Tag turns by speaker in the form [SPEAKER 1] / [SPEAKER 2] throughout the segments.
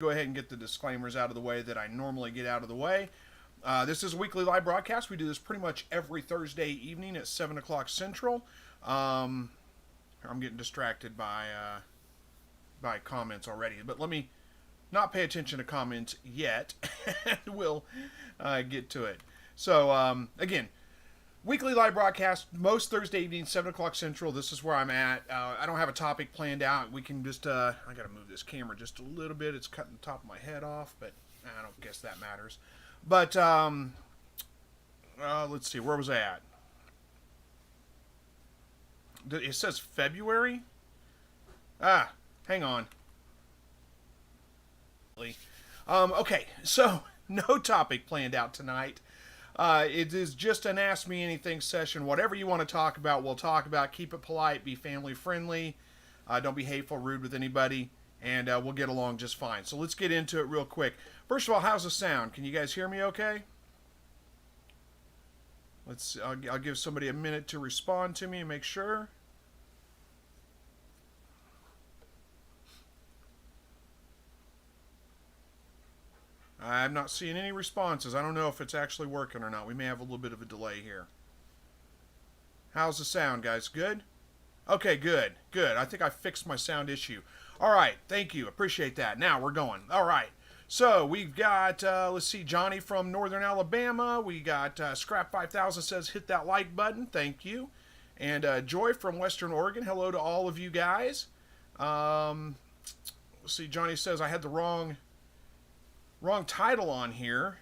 [SPEAKER 1] Go ahead and get the disclaimers out of the way that I normally get out of the way. This is a weekly live broadcast. We do this pretty much every Thursday evening at 7 o'clock Central. I'm getting distracted by comments already, but let me not pay attention to comments yet, and we'll get to it. So, again, weekly live broadcast, most Thursday evenings, 7 o'clock Central. This is where I'm at. I don't have a topic planned out. We can just, I got to move this camera just a little bit. It's cutting the top of my head off, but I don't guess that matters. But, let's see, where was I at? It says February? Hang on. Okay, so no topic planned out tonight. It is just an Ask Me Anything session. Whatever you want to talk about, we'll talk about. Keep it polite, be family friendly. Don't be hateful, rude with anybody, and we'll get along just fine. So let's get into it real quick. First of all, how's the sound? Can you guys hear me okay? I'll give somebody a minute to respond to me and make sure. I'm not seeing any responses. I don't know if it's actually working or not. We may have a little bit of a delay here. How's the sound, guys? Good? Okay, good. Good. I think I fixed my sound issue. All right. Thank you. Appreciate that. Now we're going. All right. So we've got, let's see, Johnny from Northern Alabama. We got Scrap 5000 says hit that like button. Thank you. And Joy from Western Oregon. Hello to all of you guys. Let's see, Johnny says I had the wrong title on here.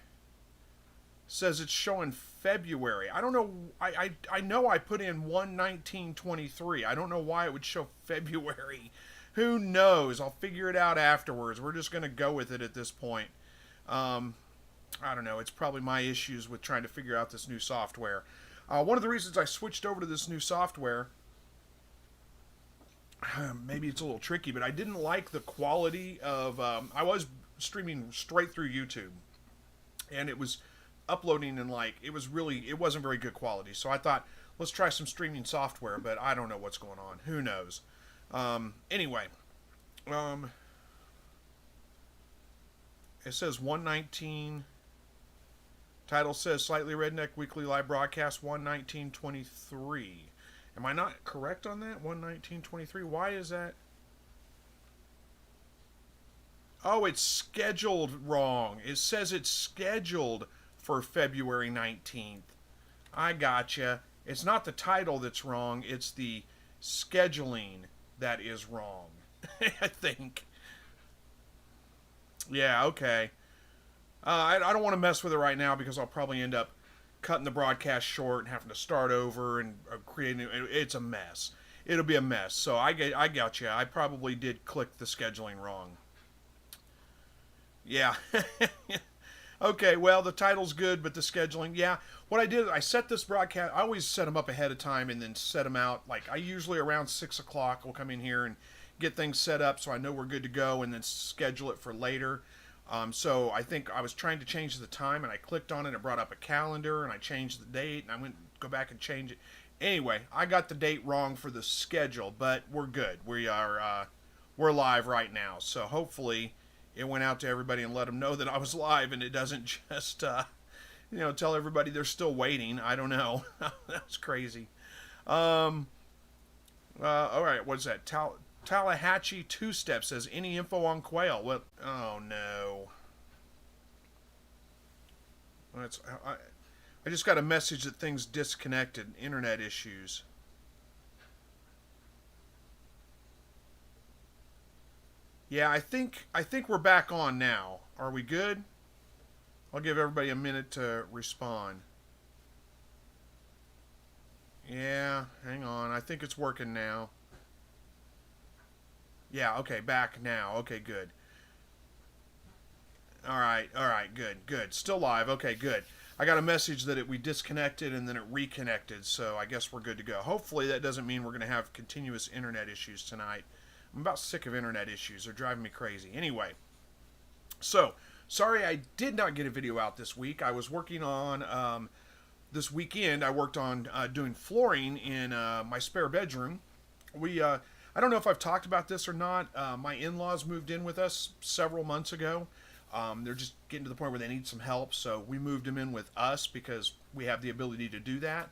[SPEAKER 1] Says it's showing February. I don't know. I know I put in 1/19/23. I don't know why it would show February. Who knows? I'll figure it out afterwards. We're just going to go with it at this point. I don't know. It's probably my issues with trying to figure out this new software. One of the reasons I switched over to this new software, maybe it's a little tricky, but I didn't like the quality of, I was streaming straight through YouTube, and it was uploading in it wasn't very good quality. So I thought, let's try some streaming software, but I don't know what's going on. Who knows? Anyway, it says 119. Title says Slightly Redneck Weekly Live Broadcast 1/19/23. Am I not correct on that? 1/19/23. Why is that? Oh, it's scheduled wrong. It says it's scheduled for February 19th. I gotcha. It's not the title that's wrong. It's the scheduling that is wrong. I think. Yeah, okay. I don't want to mess with it right now because I'll probably end up cutting the broadcast short and having to start over and creating. It's a mess. It'll be a mess. So I got you. I probably did click the scheduling wrong. Yeah. Okay, well, the title's good, but the scheduling, yeah. What I did, I set this broadcast, I always set them up ahead of time and then set them out. I usually around 6 o'clock will come in here and get things set up so I know we're good to go and then schedule it for later. So I think I was trying to change the time and I clicked on it. It brought up a calendar and I changed the date and I went go back and change it. Anyway, I got the date wrong for the schedule, but we're good. We're live right now. So hopefully it went out to everybody and let them know that I was live and it doesn't just, tell everybody they're still waiting. I don't know. That's crazy. All right, what's that? Tallahatchie Two-Step says, any info on Quail? Well, oh no. I just got a message that things disconnected, internet issues. Yeah, I think we're back on now. Are we good? I'll give everybody a minute to respond. Yeah, hang on. I think it's working now. Yeah, okay, back now. Okay, good. All right, good. Still live. Okay, good. I got a message that we disconnected and then it reconnected, so I guess we're good to go. Hopefully that doesn't mean we're going to have continuous internet issues tonight. I'm about sick of internet issues. They're driving me crazy. Anyway, so, sorry I did not get a video out this week. I was working on, this weekend, I worked on doing flooring in my spare bedroom. I don't know if I've talked about this or not. My in-laws moved in with us several months ago. They're just getting to the point where they need some help, so we moved them in with us because we have the ability to do that.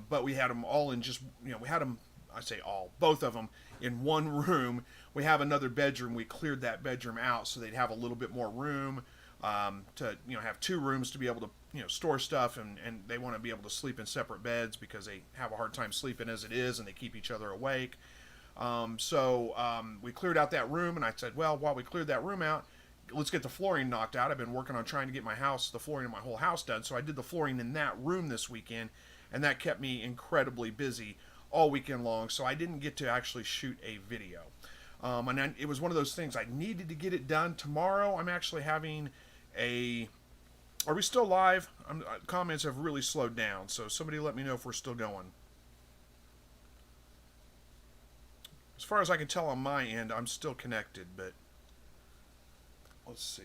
[SPEAKER 1] But we had them all in just, we had them, I say all, both of them in one room. We have another bedroom. We cleared that bedroom out so they'd have a little bit more room to, have two rooms to be able to, store stuff, and they want to be able to sleep in separate beds because they have a hard time sleeping as it is, and they keep each other awake. So we cleared out that room, and I said, well, while we cleared that room out, let's get the flooring knocked out. I've been working on trying to get the flooring in my whole house done. So I did the flooring in that room this weekend, and that kept me incredibly busy all weekend long. So I didn't get to actually shoot a video. And it was one of those things I needed to get it done tomorrow. I'm actually having are we still live? Comments have really slowed down. So somebody let me know if we're still going. As far as I can tell on my end, I'm still connected, but let's see.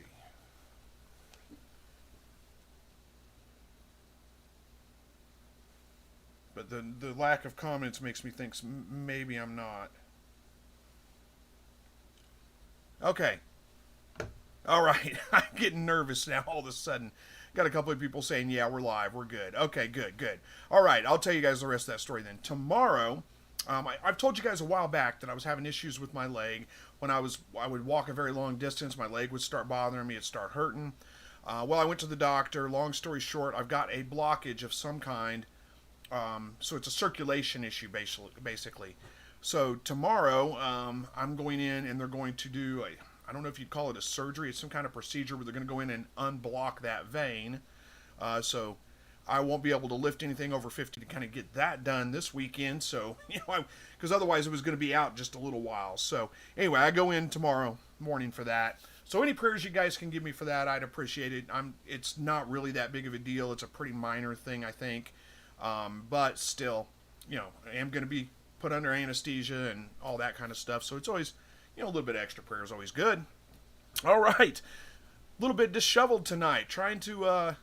[SPEAKER 1] But the lack of comments makes me think maybe I'm not. Okay. All right. I'm getting nervous now all of a sudden. Got a couple of people saying, yeah, we're live. We're good. Okay, good. All right. I'll tell you guys the rest of that story then. Tomorrow, I've told you guys a while back that I was having issues with my leg. When I would walk a very long distance, my leg would start bothering me. It'd start hurting. Well, I went to the doctor. Long story short, I've got a blockage of some kind. So it's a circulation issue, basically. So tomorrow, I'm going in, and they're going to do I don't know if you'd call it a surgery. It's some kind of procedure where they're going to go in and unblock that vein. So I won't be able to lift anything over 50 to kind of get that done this weekend. So, because otherwise it was going to be out just a little while. So anyway, I go in tomorrow morning for that. So any prayers you guys can give me for that, I'd appreciate it. It's not really that big of a deal. It's a pretty minor thing, I think. But still, I am going to be put under anesthesia and all that kind of stuff. So it's always, a little bit of extra prayer is always good. All right. A little bit disheveled tonight. Trying to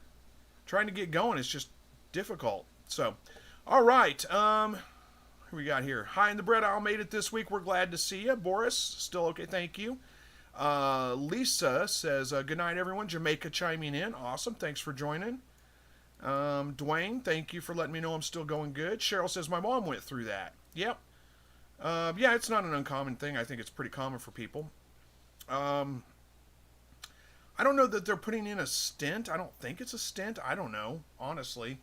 [SPEAKER 1] get going. It's just difficult. So, all right. Who we got here? Hi in the bread aisle made it this week. We're glad to see you. Boris, still okay. Thank you. Lisa says, good night, everyone. Jamaica chiming in. Awesome. Thanks for joining. Dwayne, thank you for letting me know I'm still going good. Cheryl says, my mom went through that. Yep. Yeah, it's not an uncommon thing. I think it's pretty common for people. I don't know that they're putting in a stent. I don't think it's a stent. I don't know, honestly.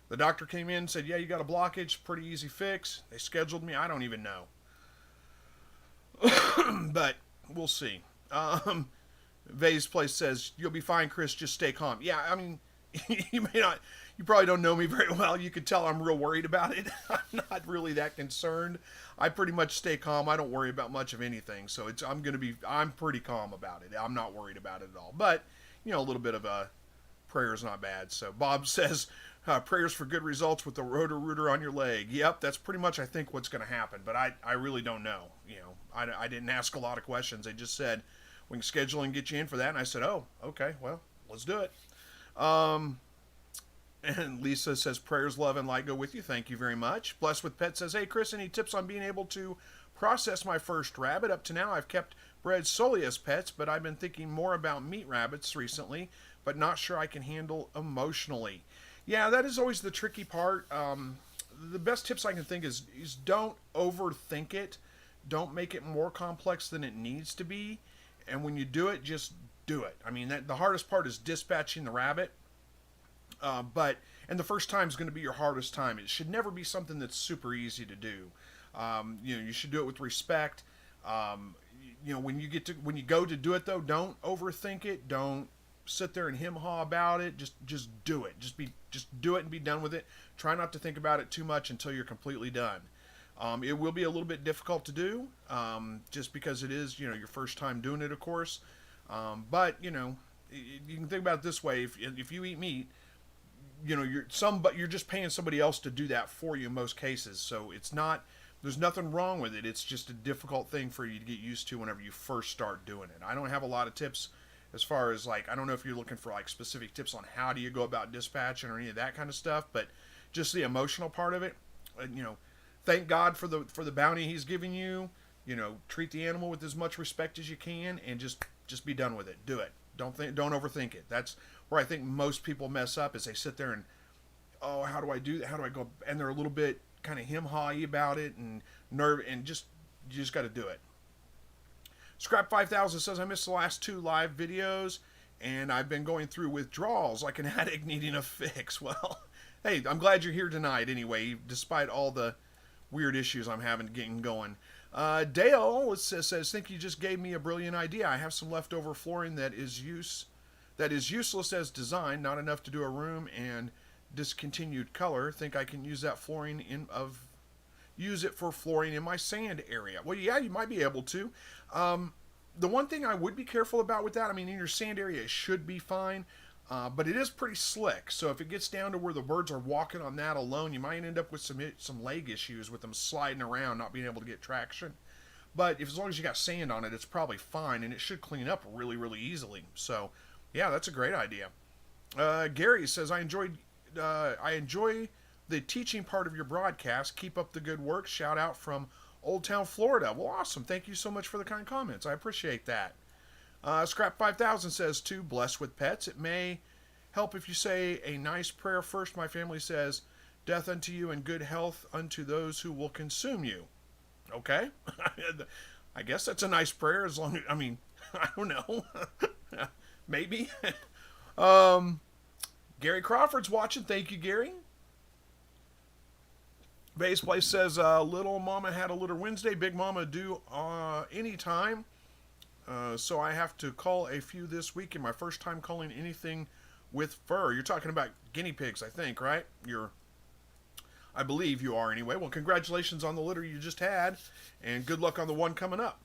[SPEAKER 1] The doctor came in and said, yeah, you got a blockage. Pretty easy fix. They scheduled me. I don't even know. But we'll see. Vay's Place says, you'll be fine, Chris. Just stay calm. Yeah, I mean, you probably don't know me very well. You could tell I'm real worried about it. I'm not really that concerned. I pretty much stay calm. I don't worry about much of anything. So I'm pretty calm about it. I'm not worried about it at all. But, a little bit of a prayer is not bad. So Bob says, prayers for good results with the rotor-rooter on your leg. Yep, that's pretty much, I think, what's going to happen. But I really don't know. I didn't ask a lot of questions. They just said, we can schedule and get you in for that. And I said, oh, okay, well, let's do it. And Lisa says, prayers, love, and light go with you. Thank you very much. Blessed with Pet says, hey, Chris, any tips on being able to process my first rabbit? Up to now, I've kept bred solely as pets, but I've been thinking more about meat rabbits recently, but not sure I can handle emotionally. Yeah, that is always the tricky part. The best tips I can think is don't overthink it. Don't make it more complex than it needs to be. And when you do it, just do it. I mean, the hardest part is dispatching the rabbit. And the first time is going to be your hardest time. It should never be something that's super easy to do. You should do it with respect. When you go to do it though, don't overthink it. Don't sit there and hem-haw about it. Just do it. Just do it and be done with it. Try not to think about it too much until you're completely done. It will be a little bit difficult to do, just because it is, your first time doing it, of course. But you can think about it this way: if you eat meat, you're just paying somebody else to do that for you in most cases. So there's nothing wrong with it. It's just a difficult thing for you to get used to whenever you first start doing it. I don't have a lot of tips as far as I don't know if you're looking for specific tips on how do you go about dispatching or any of that kind of stuff, but just the emotional part of it, thank God for the bounty He's giving you. You know, treat the animal with as much respect as you can, and just be done with it. Do it. Don't overthink it. That's where I think most people mess up, is they sit there and, oh, how do I do that? How do I go? And they're a little bit kind of him-hawy about it and you just got to do it. Scrap 5000 says, I missed the last 2 live videos and I've been going through withdrawals like an addict needing a fix. Well, hey, I'm glad you're here tonight anyway, despite all the weird issues I'm having getting going. Dale says, think you just gave me a brilliant idea. I have some leftover flooring that is useless as design, not enough to do a room, and discontinued color. Think I can use that use it for flooring in my sand area. Well, yeah, you might be able to. The one thing I would be careful about with that, I mean, in your sand area, it should be fine, but it is pretty slick. So if it gets down to where the birds are walking on that alone, you might end up with some leg issues with them sliding around, not being able to get traction. But as long as you got sand on it, it's probably fine, and it should clean up really, really easily. So, yeah, that's a great idea. Gary says, I enjoy the teaching part of your broadcast. Keep up the good work. Shout out from Old Town, Florida. Well, awesome. Thank you so much for the kind comments. I appreciate that. Scrap 5000 says, too, blessed with pets. It may help if you say a nice prayer first. My family says, death unto you and good health unto those who will consume you. Okay. I guess that's a nice prayer, as long as, I mean, I don't know. Maybe. Gary Crawford's watching. Thank you, Gary. Base Place says, little mama had a litter Wednesday, big mama due anytime. So I have to call a few this week, and my first time calling anything with fur. You're talking about guinea pigs, I think, right? I believe you are anyway. Well, congratulations on the litter you just had, and good luck on the one coming up.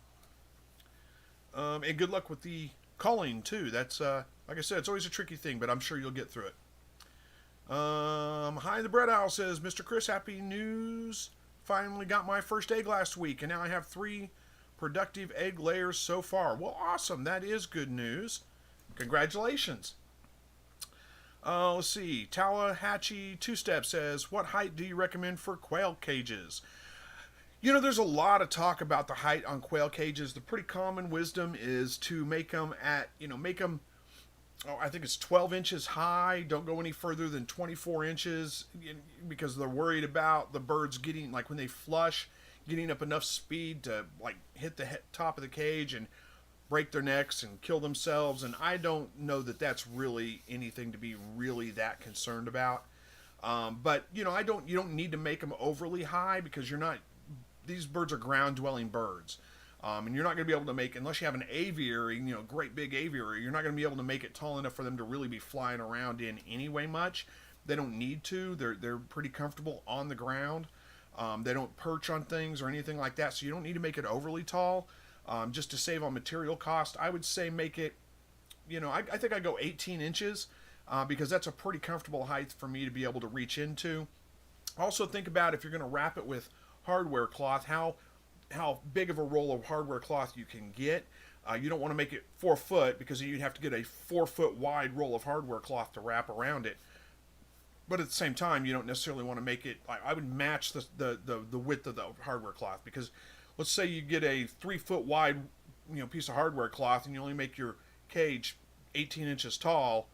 [SPEAKER 1] And good luck with the calling, too. That's, like I said, it's always a tricky thing, but I'm sure you'll get through it. Hi, the Bread Owl says, Mr. Chris, happy news. Finally got my first egg last week, and now I have 3 productive egg layers so far. Well, awesome. That is good news. Congratulations. Let's see. Tallahatchie Two Step says, what height do you recommend for quail cages? You know, there's a lot of talk about the height on quail cages. The pretty common wisdom is to make them I think it's 12 inches high. Don't go any further than 24 inches because they're worried about the birds getting, like when they flush, getting up enough speed to like hit the top of the cage and break their necks and kill themselves. And I don't know that that's really anything to be really that concerned about. But you know, you don't need to make them overly high because these birds are ground dwelling birds. And you're not going to be able to make, unless you have an aviary, great big aviary, you're not going to be able to make it tall enough for them to really be flying around in anyway much. They don't need to. They're pretty comfortable on the ground. They don't perch on things or anything like that, so you don't need to make it overly tall. Just to save on material cost, I would say make it, I think I'd go 18 inches because that's a pretty comfortable height for me to be able to reach into. Also think about if you're going to wrap it with hardware cloth, how big of a roll of hardware cloth you can get. You don't want to make it 4 foot because you'd have to get a 4 foot wide roll of hardware cloth to wrap around it. But at the same time, you don't necessarily want to make it, I would match the width of the hardware cloth, because let's say you get a 3 foot wide piece of hardware cloth and you only make your cage 18 inches tall,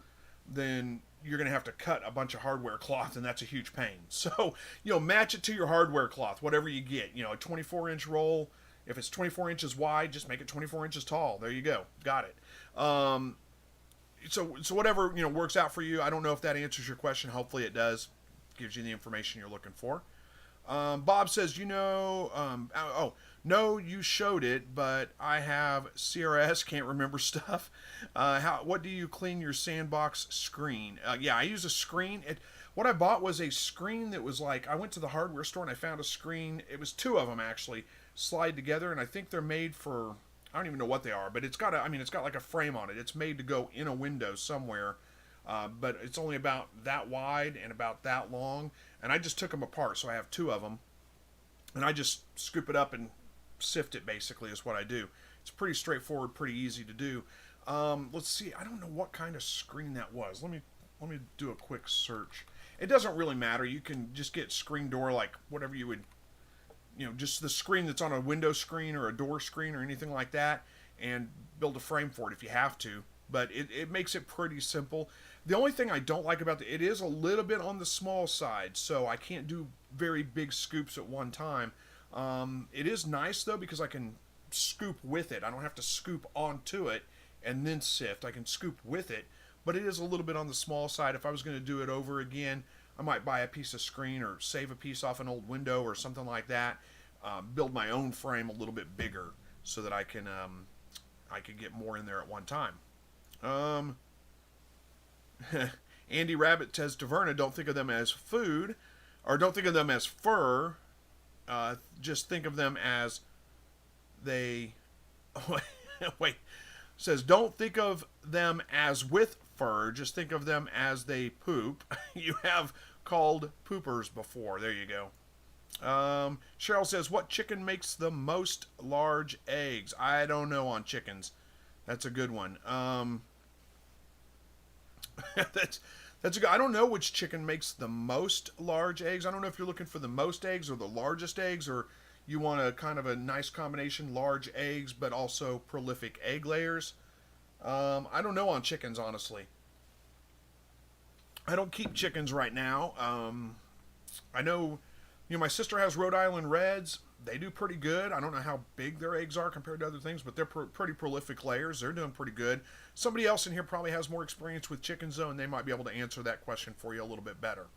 [SPEAKER 1] then you're going to have to cut a bunch of hardware cloth, and that's a huge pain. So, match it to your hardware cloth, whatever you get. A 24-inch roll. If it's 24 inches wide, just make it 24 inches tall. There you go. Got it. So whatever, works out for you. I don't know if that answers your question. Hopefully it does. Gives you the information you're looking for. Bob says, no, you showed it, but I have CRS, can't remember stuff. What do you clean your sandbox screen? Yeah, I use a screen. What I bought was a screen that was like, I went to the hardware store and I found a screen. It was 2 of them actually, slide together, and I think they're made for, I don't even know what they are, but it's got like a frame on it. It's made to go in a window somewhere, but it's only about that wide and about that long. And I just took them apart, so I have 2 of them. And I just scoop it up and sift it, basically, is what I do. It's pretty straightforward, pretty easy to do. Let's see. I don't know what kind of screen that was. Let me do a quick search. It doesn't really matter. You can just get screen door, like whatever you would just the screen that's on a window screen or a door screen or anything like that, and build a frame for it if you have to. But it makes it pretty simple. The only thing I don't like about it is a little bit on the small side, so I can't do very big scoops at one time. It is nice though because I can scoop with it. I don't have to scoop onto it and then sift. I can scoop with it, but it is a little bit on the small side. If I was going to do it over again, I might buy a piece of screen or save a piece off an old window or something like that. Build my own frame a little bit bigger so that I can get more in there at one time. Andy Rabbit says to Verna, don't think of them as food, or don't think of them as fur. Just think of them as they. Wait. Says don't think of them as with fur. Just think of them as they poop. You have called poopers before. There you go. Cheryl says, what chicken makes the most large eggs? I don't know on chickens. That's a good one. That's a good. I don't know which chicken makes the most large eggs. I don't know if you're looking for the most eggs or the largest eggs, or you want a kind of a nice combination, large eggs but also prolific egg layers. I don't know on chickens, honestly. I don't keep chickens right now. I know, my sister has Rhode Island Reds. They do pretty good. I don't know how big their eggs are compared to other things, but they're pretty prolific layers. They're doing pretty good. Somebody else in here probably has more experience with chickens, though, and they might be able to answer that question for you a little bit better.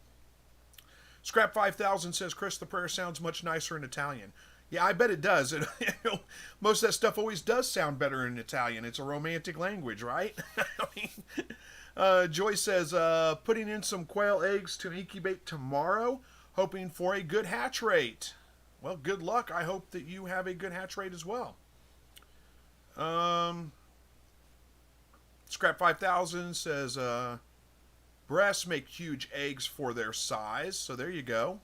[SPEAKER 1] Scrap 5000 says, Chris, the prayer sounds much nicer in Italian. Yeah, I bet it does. Most of that stuff always does sound better in Italian. It's a romantic language, right? Joy says, putting in some quail eggs to incubate tomorrow, hoping for a good hatch rate. Well, good luck. I hope that you have a good hatch rate as well. Scrap 5000 says, breasts make huge eggs for their size. So there you go.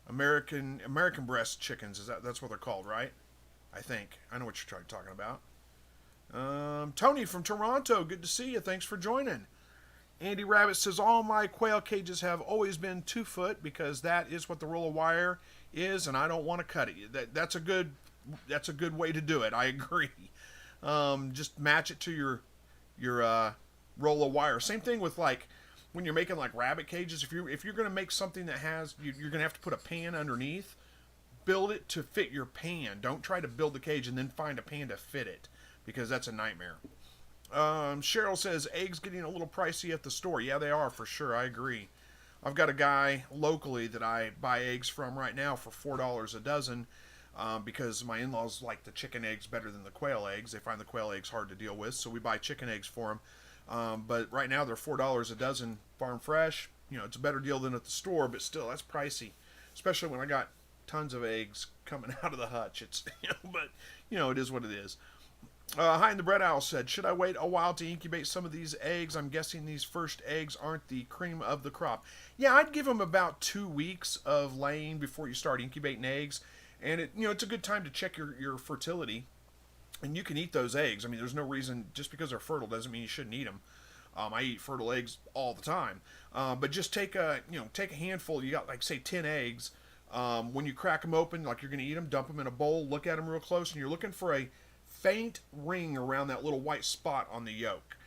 [SPEAKER 1] American breast chickens, that's what they're called, right? I think. I know what you're talking about. Tony from Toronto, good to see you. Thanks for joining. Andy Rabbit says, all my quail cages have always been 2 foot because that is what the roll of wire is, and I don't want to cut it. That's a good way to do it. I agree. Just match it to your roll of wire. Same thing with like when you're making like rabbit cages. If you're going to make something that has you're going to have to put a pan underneath, build it to fit your pan. Don't try to build the cage and then find a pan to fit it, because that's a nightmare. Cheryl says, eggs getting a little pricey at the store. Yeah, they are for sure. I agree. I've got a guy locally that I buy eggs from right now for $4 a dozen because my in-laws like the chicken eggs better than the quail eggs. They find the quail eggs hard to deal with, so we buy chicken eggs for them. But right now they're $4 a dozen, farm fresh. It's a better deal than at the store, but still, that's pricey, especially when I got tons of eggs coming out of the hutch. It's but it is what it is. Hi, and the Bread Owl said, should I wait a while to incubate some of these eggs? I'm guessing these first eggs aren't the cream of the crop. Yeah, I'd give them about 2 weeks of laying before you start incubating eggs. And it's a good time to check your fertility. And you can eat those eggs. I mean, there's no reason, just because they're fertile doesn't mean you shouldn't eat them. I eat fertile eggs all the time. But just take a handful. You got like, say, 10 eggs. When you crack them open, like you're going to eat them, dump them in a bowl, look at them real close, and you're looking for a faint ring around that little white spot on the yolk.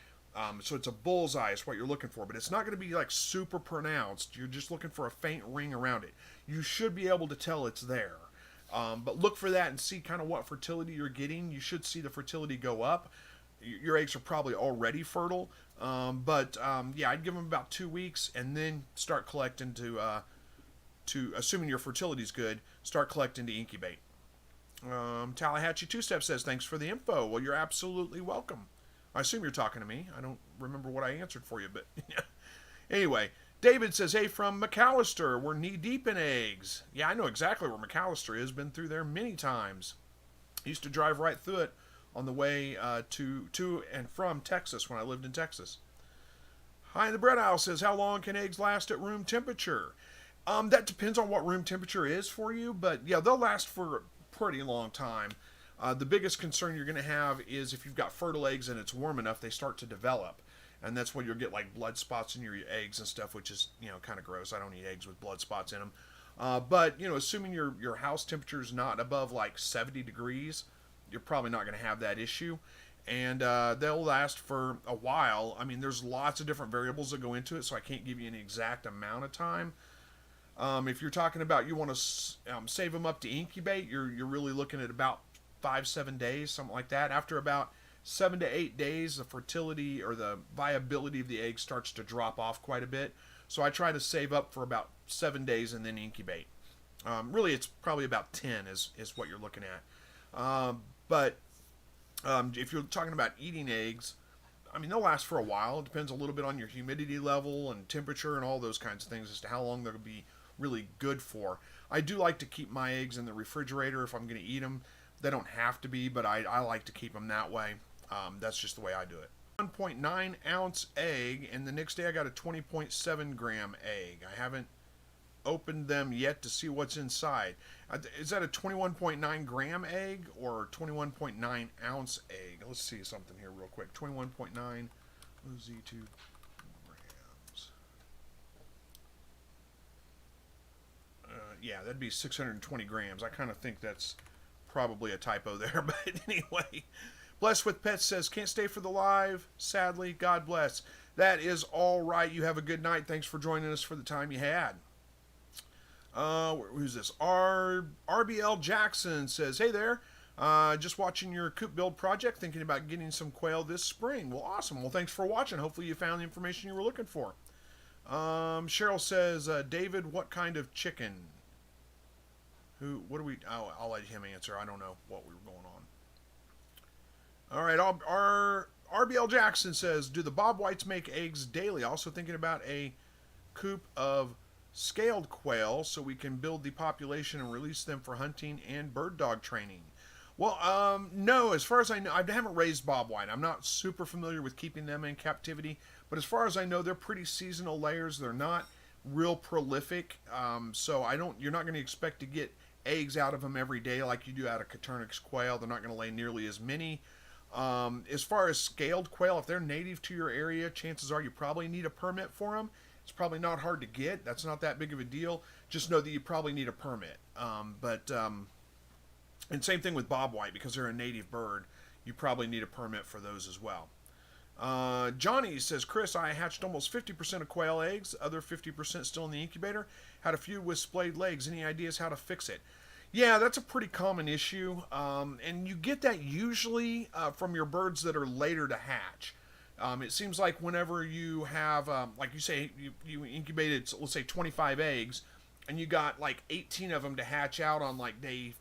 [SPEAKER 1] So it's a bullseye is what you're looking for, but it's not going to be like super pronounced. You're just looking for a faint ring around it. You should be able to tell it's there. But look for that and see kind of what fertility you're getting. You should see the fertility go up. Your eggs are probably already fertile. But I'd give them about 2 weeks and then start collecting to assuming your fertility's good, start collecting to incubate. Tallahatchie Two-Step says, thanks for the info. Well, you're absolutely welcome. I assume you're talking to me. I don't remember what I answered for you, but anyway. David says, hey, from McAllister, we're knee-deep in eggs. Yeah, I know exactly where McAllister is. Been through there many times. Used to drive right through it on the way to and from Texas when I lived in Texas. Hi, the Bread Owl says, how long can eggs last at room temperature? That depends on what room temperature is for you, but yeah, they'll last for pretty long time. The biggest concern you're going to have is if you've got fertile eggs and it's warm enough, they start to develop. And that's when you'll get like blood spots in your eggs and stuff, which is, kind of gross. I don't eat eggs with blood spots in them. But assuming your house temperature is not above like 70 degrees, you're probably not going to have that issue. And they'll last for a while. I mean, there's lots of different variables that go into it, so I can't give you an exact amount of time. If you're talking about you want to save them up to incubate, you're really looking at about 5-7 days, something like that. After about 7 to 8 days, the fertility or the viability of the egg starts to drop off quite a bit. So I try to save up for about 7 days and then incubate. Really, it's probably about 10 is what you're looking at. But if you're talking about eating eggs, I mean, they'll last for a while. It depends a little bit on your humidity level and temperature and all those kinds of things as to how long they'll be really good for. I do like to keep my eggs in the refrigerator if I'm going to eat them. They don't have to be, but I like to keep them that way. That's just the way I do it. 1.9 ounce egg, and the next day I got a 20.7 gram egg. I haven't opened them yet to see what's inside. Is that a 21.9 gram egg or 21.9 ounce egg? Let's see something here real quick. 21.9 Z2 grams. Yeah, that'd be 620 grams. I kind of think that's probably a typo there, but anyway. Blessed with Pets says, can't stay for the live. Sadly, God bless. That is all right. You have a good night. Thanks for joining us for the time you had. Who's this? RBL Jackson says, hey there. Just watching your coop build project, thinking about getting some quail this spring. Well, awesome. Well, thanks for watching. Hopefully you found the information you were looking for. Cheryl says, David, what kind of chicken? What do we, I'll let him answer. I don't know what we were going on. All right, our RBL Jackson says, do the bob whites make eggs daily? Also thinking about a coop of scaled quail so we can build the population and release them for hunting and bird dog training. Well, no, as far as I know, I haven't raised bob white. I'm not super familiar with keeping them in captivity, but as far as I know, they're pretty seasonal layers. They're not real prolific, so you're not going to expect to get eggs out of them every day like you do out of Coturnix quail. They're not going to lay nearly as many. As far as scaled quail, if they're native to your area, chances are you probably need a permit for them. It's probably not hard to get. That's not that big of a deal. Just know that you probably need a permit. And same thing with bob white, because they're a native bird, you probably need a permit for those as well. Johnny says, Chris, I hatched almost 50% of quail eggs, other 50% still in the incubator. Had a few with splayed legs. Any ideas how to fix it? Yeah, that's a pretty common issue, and you get that usually from your birds that are later to hatch. It seems like whenever you have, like you say, you incubated, let's say 25 eggs, and you got like 18 of them to hatch out on like day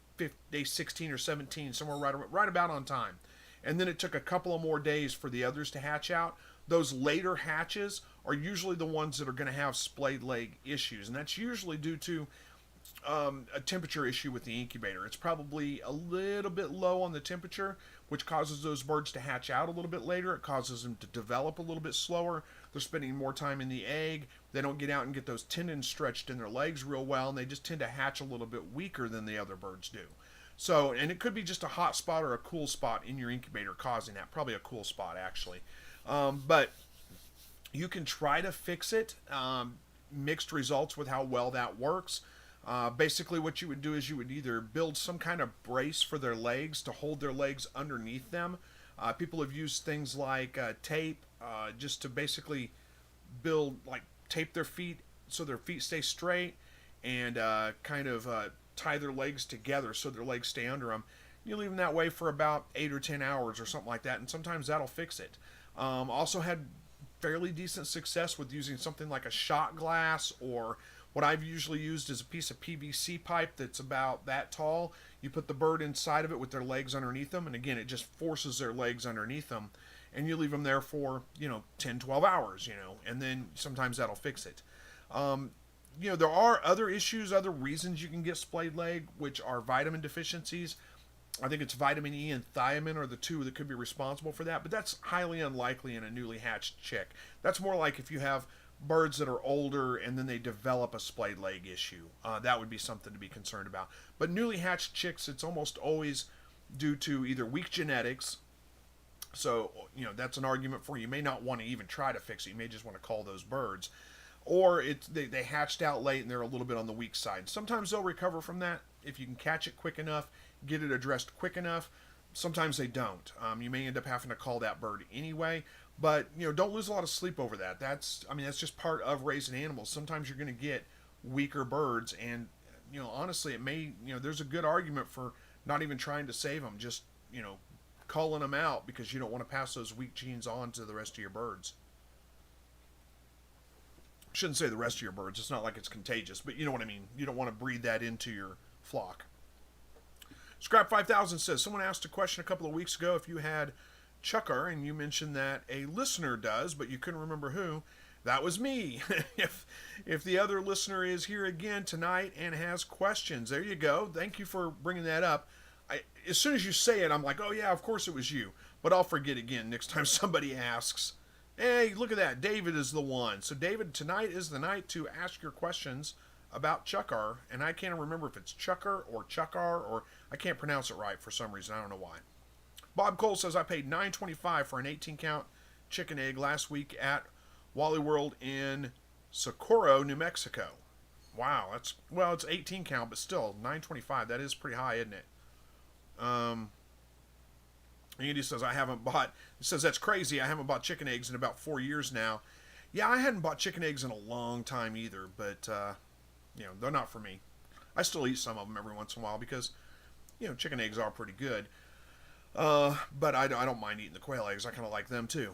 [SPEAKER 1] 16 or 17, somewhere right about on time. And then it took a couple of more days for the others to hatch out. Those later hatches are usually the ones that are going to have splayed leg issues, and that's usually due to a temperature issue with the incubator. It's probably a little bit low on the temperature, which causes those birds to hatch out a little bit later. It causes them to develop a little bit slower. They're spending more time in the egg. They don't get out and get those tendons stretched in their legs real well, and they just tend to hatch a little bit weaker than the other birds do. So, and it could be just a hot spot or a cool spot in your incubator causing that. Probably a cool spot, actually. But you can try to fix it. Mixed results with how well that works. Basically what you would do is you would either build some kind of brace for their legs to hold their legs underneath them. People have used things like tape just to basically tape their feet so their feet stay straight, and tie their legs together so their legs stay under them. You leave them that way for about 8 or 10 hours or something like that, and sometimes that'll fix it. Also had fairly decent success with using something like a shot glass, or what I've usually used is a piece of PVC pipe that's about that tall. You put the bird inside of it with their legs underneath them, and again, it just forces their legs underneath them, and you leave them there for 10, 12 hours, and then sometimes that'll fix it. There are other issues, other reasons you can get splayed leg, which are vitamin deficiencies. I think it's vitamin E and thiamine are the two that could be responsible for that, but that's highly unlikely in a newly hatched chick. That's more like if you have birds that are older and then they develop a splayed leg issue. That would be something to be concerned about. But newly hatched chicks, it's almost always due to either weak genetics. So, that's an argument for you may not want to even try to fix it. You may just want to call those birds. or they hatched out late and they're a little bit on the weak side. Sometimes they'll recover from that if you can catch it quick enough, get it addressed quick enough. Sometimes they don't. You may end up having to call that bird anyway, but don't lose a lot of sleep over that. That's just part of raising animals. Sometimes you're going to get weaker birds, and honestly, it may there's a good argument for not even trying to save them, just culling them out because you don't want to pass those weak genes on to the rest of your birds. I shouldn't say the rest of your birds. It's not like it's contagious, but you know what I mean. You don't want to breed that into your flock. Scrap 5000 says, someone asked a question a couple of weeks ago if you had chucker, and you mentioned that a listener does, but you couldn't remember who. That was me. if the other listener is here again tonight and has questions, there you go. Thank you for bringing that up. As soon as you say it, I'm like, oh yeah, of course it was you. But I'll forget again next time somebody asks. Hey, look at that. David is the one. So David, tonight is the night to ask your questions about chucker, and I can't remember if it's chucker or chuckar, or I can't pronounce it right for some reason. I don't know why. Bob Cole says, I paid $9.25 for an 18-count chicken egg last week at Wally World in Socorro, New Mexico. Wow, it's 18 count, but still $9.25. That is pretty high, isn't it? Andy says, he says, that's crazy. I haven't bought chicken eggs in about 4 years now. Yeah, I hadn't bought chicken eggs in a long time either, but they're not for me. I still eat some of them every once in a while because chicken eggs are pretty good. But I don't mind eating the quail eggs. I kind of like them too.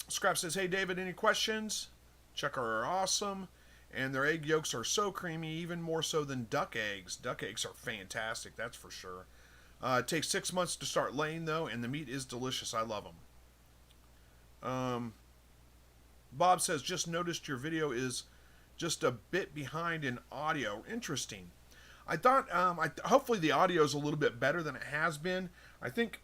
[SPEAKER 1] Scrap says, hey David, any questions? Chucker are awesome, and their egg yolks are so creamy, even more so than duck eggs. Duck eggs are fantastic, that's for sure. It takes 6 months to start laying though, and the meat is delicious. I love them. Bob says, just noticed your video is just a bit behind in audio. Interesting. I thought, hopefully the audio is a little bit better than it has been. I think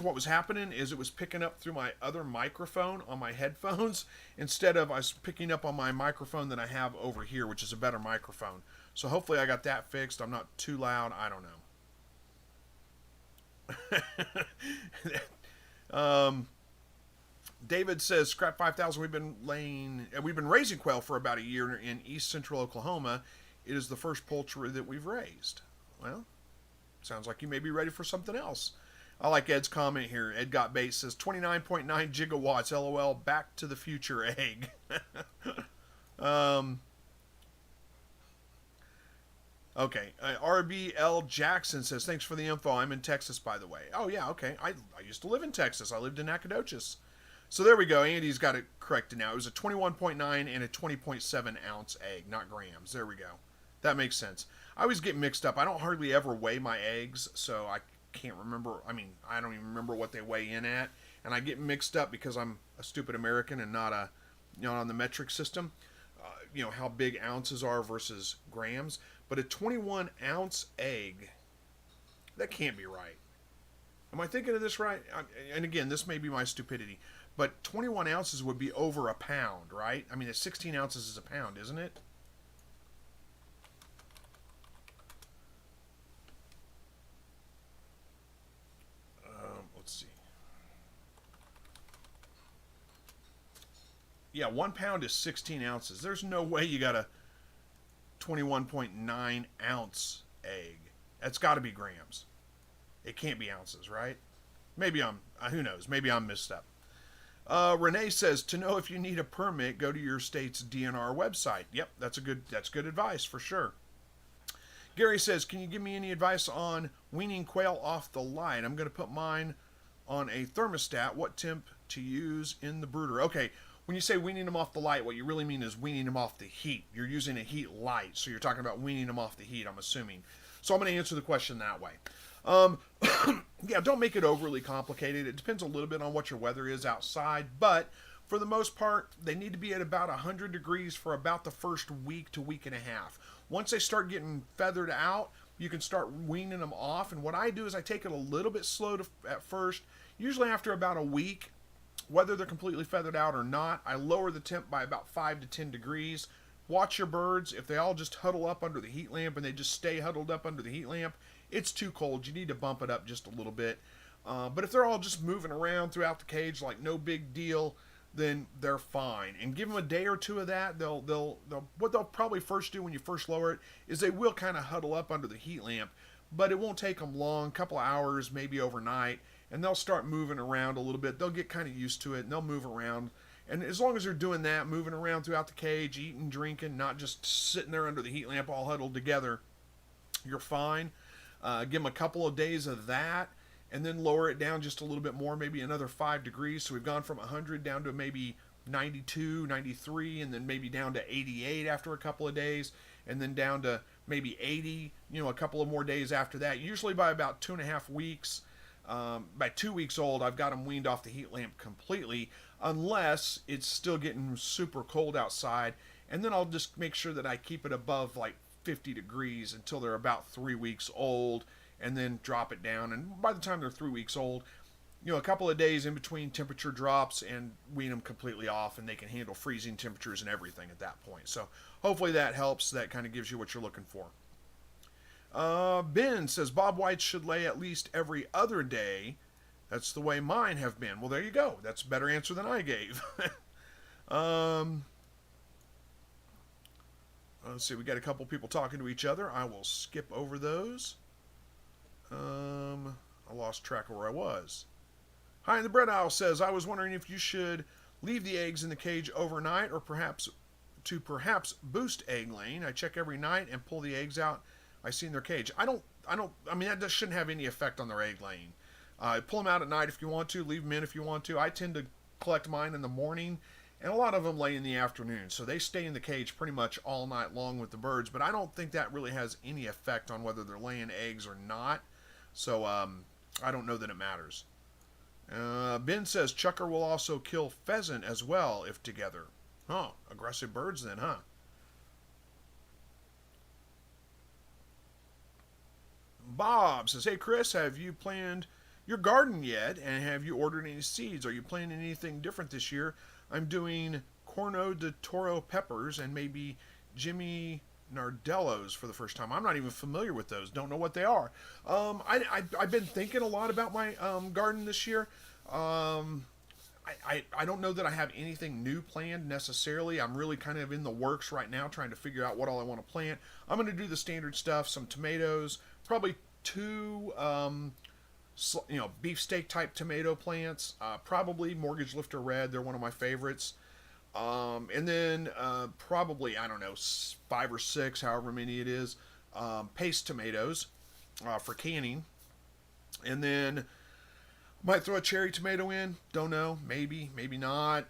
[SPEAKER 1] what was happening is it was picking up through my other microphone on my headphones instead of I was picking up on my microphone that I have over here, which is a better microphone. So hopefully I got that fixed. I'm not too loud. I don't know. David says, Scrap 5000, we've been raising quail for about a year in east central Oklahoma. It is the first poultry that we've raised. Well, sounds like you may be ready for something else. I like Ed's comment here. Ed Got Bait says 29.9 gigawatts. LOL. Back to the future egg. Okay. RBL Jackson says, thanks for the info. I'm in Texas, by the way. Oh, yeah. Okay. I used to live in Texas. I lived in Nacogdoches. So there we go. Andy's got it corrected now. It was a 21.9 and a 20.7 ounce egg, not grams. There we go. That makes sense. I always get mixed up. I don't hardly ever weigh my eggs, so I can't remember. I don't even remember what they weigh in at, and I get mixed up because I'm a stupid American and not on the metric system. How big ounces are versus grams. But a 21 ounce egg, that can't be right. Am I thinking of this right? And again, this may be my stupidity, but 21 ounces would be over a pound, right? 16 ounces is a pound, isn't it? Let's see. Yeah, 1 pound is 16 ounces. There's no way you got a 21.9 ounce egg. That's got to be grams. It can't be ounces, right? Maybe who knows? Maybe I'm messed up. Renee says, to know if you need a permit, go to your state's DNR website. Yep, that's good advice for sure. Gary says, can you give me any advice on weaning quail off the light? I'm going to put mine on a thermostat. What temp to use in the brooder? Okay, when you say weaning them off the light, what you really mean is weaning them off the heat. You're using a heat light, so you're talking about weaning them off the heat, I'm assuming. So I'm going to answer the question that way. Yeah, don't make it overly complicated. It depends a little bit on what your weather is outside, but for the most part, they need to be at about 100 degrees for about the first week to week and a half. Once they start getting feathered out, you can start weaning them off, and what I do is I take it a little bit slow at first. Usually after about a week, whether they're completely feathered out or not, I lower the temp by about 5 to 10 degrees. Watch your birds. If they all just huddle up under the heat lamp and they just stay huddled up under the heat lamp, it's too cold. You need to bump it up just a little bit. But if they're all just moving around throughout the cage like no big deal, then they're fine. And give them a day or two of that. What they'll probably first do when you first lower it is they will kind of huddle up under the heat lamp, but it won't take them long, couple of hours, maybe overnight, and they'll start moving around a little bit. They'll get kind of used to it, and they'll move around. And as long as they're doing that, moving around throughout the cage, eating, drinking, not just sitting there under the heat lamp all huddled together, you're fine. Give them a couple of days of that, and then lower it down just a little bit more, maybe another 5 degrees. So we've gone from 100 down to maybe 92, 93, and then maybe down to 88 after a couple of days, and then down to maybe 80, a couple of more days after that. Usually by about 2.5 weeks, by 2 weeks old, I've got them weaned off the heat lamp completely, unless it's still getting super cold outside, and then I'll just make sure that I keep it above like 50 degrees until they're about 3 weeks old, and then drop it down. And by the time they're 3 weeks old, a couple of days in between temperature drops, and wean them completely off, and they can handle freezing temperatures and everything at that point. So hopefully that helps. That kind of gives you what you're looking for. Ben says Bob Whites should lay at least every other day. That's the way mine have been. Well, there you go. That's a better answer than I gave. Let's see. We got a couple people talking to each other. I will skip over those. I lost track of where I was. Hi in the Bread Aisle says, I was wondering if you should leave the eggs in the cage overnight, or perhaps boost egg laying. I check every night and pull the eggs out I see in their cage. I mean, that just shouldn't have any effect on their egg laying. Pull them out at night if you want to, leave them in if you want to. I tend to collect mine in the morning, and a lot of them lay in the afternoon, so they stay in the cage pretty much all night long with the birds, but I don't think that really has any effect on whether they're laying eggs or not, so I don't know that it matters. Ben says Chucker will also kill pheasant as well if together. Oh, aggressive birds then, huh? Bob says, hey Chris, have you planned your garden yet, and have you ordered any seeds? Are you planning anything different this year? I'm doing Corno de Toro peppers and maybe Jimmy Nardellos for the first time. I'm not even familiar with those. Don't know what they are. I've been thinking a lot about my garden this year. I don't know that I have anything new planned necessarily. I'm really kind of in the works right now trying to figure out what all I want to plant. I'm going to do the standard stuff, some tomatoes, probably 2 beefsteak type tomato plants, probably Mortgage Lifter Red. They're one of my favorites. And then probably, I don't know, 5 or 6, however many it is, paste tomatoes for canning. And then might throw a cherry tomato in. Don't know. Maybe, maybe not.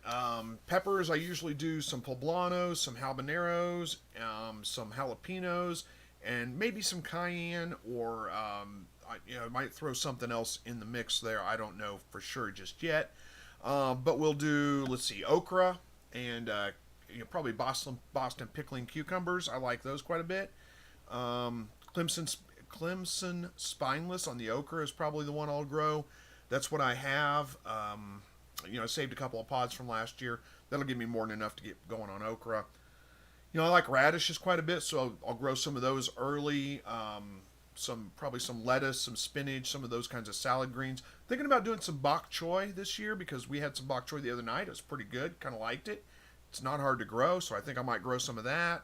[SPEAKER 1] Peppers, I usually do some poblanos, some habaneros, some jalapenos, and maybe some cayenne, or I might throw something else in the mix there. I don't know for sure just yet. But we'll do, let's see, okra and probably Boston pickling cucumbers. I like those quite a bit. Clemson spineless on the okra is probably the one I'll grow. That's what I have. I saved a couple of pods from last year. That'll give me more than enough to get going on okra. I like radishes quite a bit, so I'll grow some of those early. Probably some lettuce, some spinach, some of those kinds of salad greens. Thinking about doing some bok choy this year because we had some bok choy the other night. It was pretty good. Kind of liked it. It's not hard to grow, so I think I might grow some of that.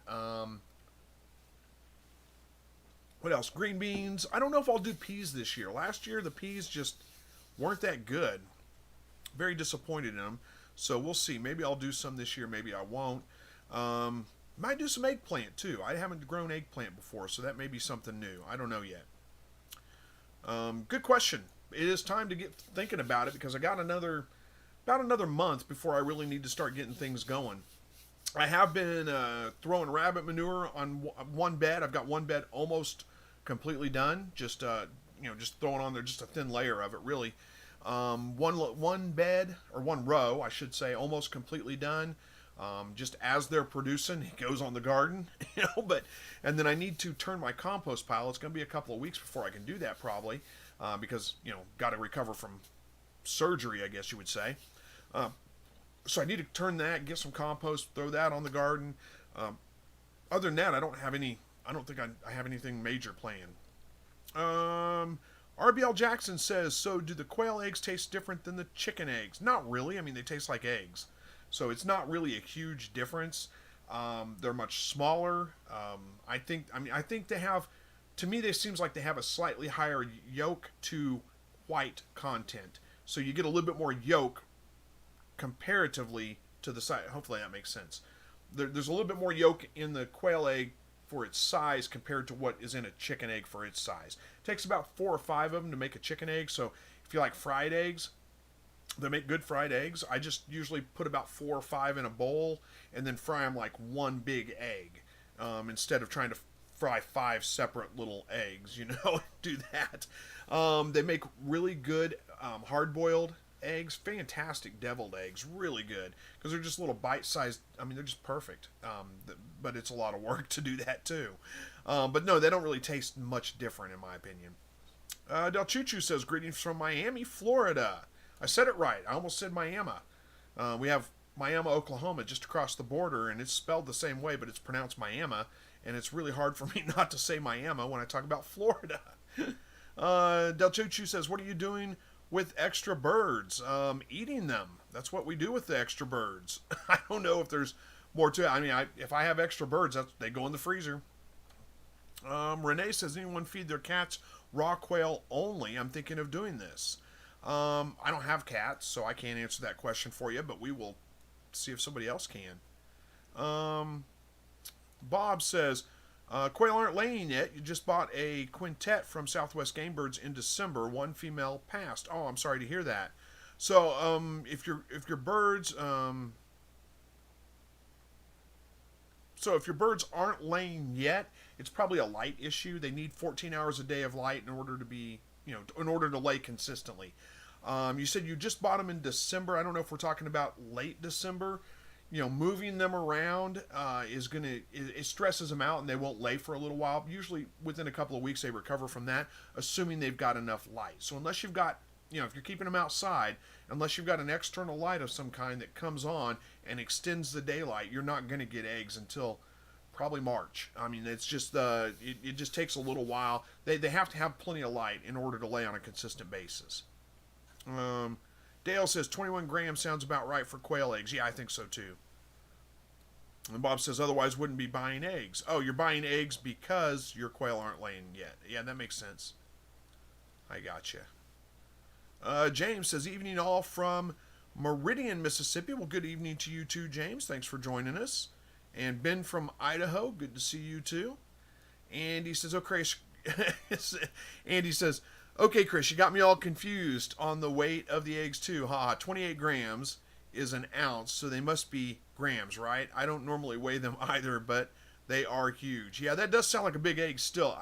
[SPEAKER 1] What else? Green beans. I don't know if I'll do peas this year. Last year, the peas just weren't that good. Very disappointed in them. So we'll see. Maybe I'll do some this year. Maybe I won't. Might do some eggplant too. I haven't grown eggplant before, so that may be something new. I don't know yet. Good question. It is time to get thinking about it because I got about another month before I really need to start getting things going. I have been throwing rabbit manure on one bed. I've got one bed almost completely done. Just throwing on there just a thin layer of it, really. One bed, or one row, I should say, almost completely done. Just as they're producing, it goes on the garden, and then I need to turn my compost pile. It's going to be a couple of weeks before I can do that probably, because, got to recover from surgery, I guess you would say. So I need to turn that, get some compost, throw that on the garden. Other than that, I don't think I have anything major planned. RBL Jackson says, so do the quail eggs taste different than the chicken eggs? Not really. I mean, they taste like eggs. So it's not really a huge difference. They're much smaller. I think they have, to me, they seems like they have a slightly higher yolk to white content. So you get a little bit more yolk comparatively to the size. Hopefully that makes sense. There's a little bit more yolk in the quail egg for its size compared to what is in a chicken egg for its size. It takes about 4 or 5 of them to make a chicken egg. So if you like fried eggs, they make good fried eggs. I just usually put about 4 or 5 in a bowl and then fry them like one big egg, instead of trying to fry 5 separate little eggs. Do that. They make really good hard-boiled eggs, fantastic deviled eggs, really good, because they're just little bite-sized. They're just perfect. But it's a lot of work to do that too. But no, they don't really taste much different in my opinion. Del Chuchu says, greetings from Miami, Florida. I said it right. I almost said Miami. We have Miami, Oklahoma just across the border, and it's spelled the same way, but it's pronounced Miami, and it's really hard for me not to say Miami when I talk about Florida. Del Chuchu says, what are you doing with extra birds? Eating them. That's what we do with the extra birds. I don't know if there's more to it. If I have extra birds, they go in the freezer. Renee says, anyone feed their cats raw quail only? I'm thinking of doing this. I don't have cats, so I can't answer that question for you, but we will see if somebody else can. Bob says, quail aren't laying yet. You just bought a quintet from Southwest Game Birds in December. One female passed. Oh, I'm sorry to hear that. So, if your birds, if your birds aren't laying yet, it's probably a light issue. They need 14 hours a day of light in order to be, in order to lay consistently. You said you just bought them in December. I don't know if we're talking about late December. Moving them around it stresses them out and they won't lay for a little while. Usually within a couple of weeks they recover from that, assuming they've got enough light. So unless you've got, if you're keeping them outside, unless you've got an external light of some kind that comes on and extends the daylight, you're not going to get eggs until probably March. It's just it just takes a little while. They have to have plenty of light in order to lay on a consistent basis. Dale says 21 grams sounds about right for quail eggs. Yeah, I think so too. And Bob says otherwise wouldn't be buying eggs. Oh, you're buying eggs because your quail aren't laying yet. Yeah, that makes sense. I gotcha. James says evening all from Meridian, Mississippi. Well, good evening to you too, James. Thanks for joining us. And Ben from Idaho, good to see you too. And he says, okay, Andy says, okay, Chris, you got me all confused on the weight of the eggs too. 28 grams is an ounce, so they must be grams, right? I don't normally weigh them either, but they are huge. Yeah, that does sound like a big egg still.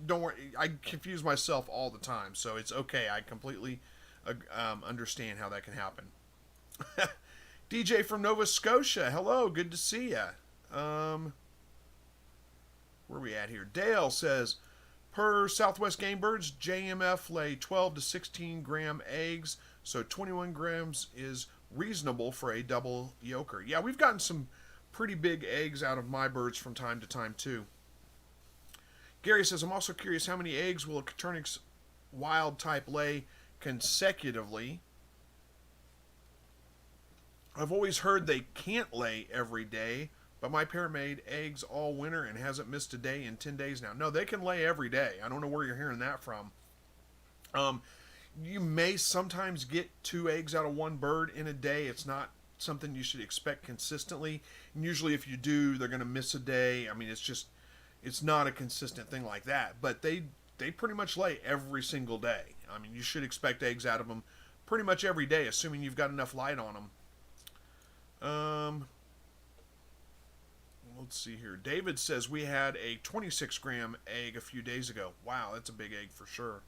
[SPEAKER 1] Don't worry, I confuse myself all the time, so it's okay. I completely understand how that can happen. DJ from Nova Scotia, hello, good to see ya. Where are we at here? Dale says, per Southwest Game Birds, JMF lay 12 to 16 gram eggs, so 21 grams is reasonable for a double yoker. Yeah, we've gotten some pretty big eggs out of my birds from time to time too. Gary says, I'm also curious how many eggs will a Coturnix wild type lay consecutively? I've always heard they can't lay every day, but my pair made eggs all winter and hasn't missed a day in 10 days now. No, they can lay every day. I don't know where you're hearing that from. You may sometimes get 2 eggs out of one bird in a day. It's not something you should expect consistently. And usually if you do, they're going to miss a day. It's not a consistent thing like that. But they pretty much lay every single day. You should expect eggs out of them pretty much every day, assuming you've got enough light on them. Let's see here. David says we had a 26 gram egg a few days ago. Wow, that's a big egg for sure.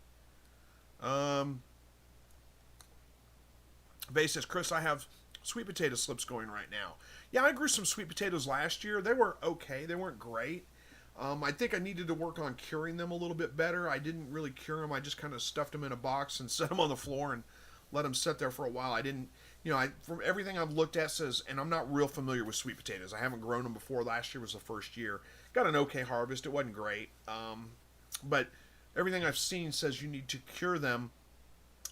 [SPEAKER 1] Bay says, Chris, I have sweet potato slips going right now. Yeah, I grew some sweet potatoes last year. They were okay. They weren't great. I think I needed to work on curing them a little bit better. I didn't really cure them. I just kind of stuffed them in a box and set them on the floor and let them sit there for a while. I didn't, from everything I've looked at says, and I'm not real familiar with sweet potatoes. I haven't grown them before. Last year was the first year. Got an okay harvest. It wasn't great. But everything I've seen says you need to cure them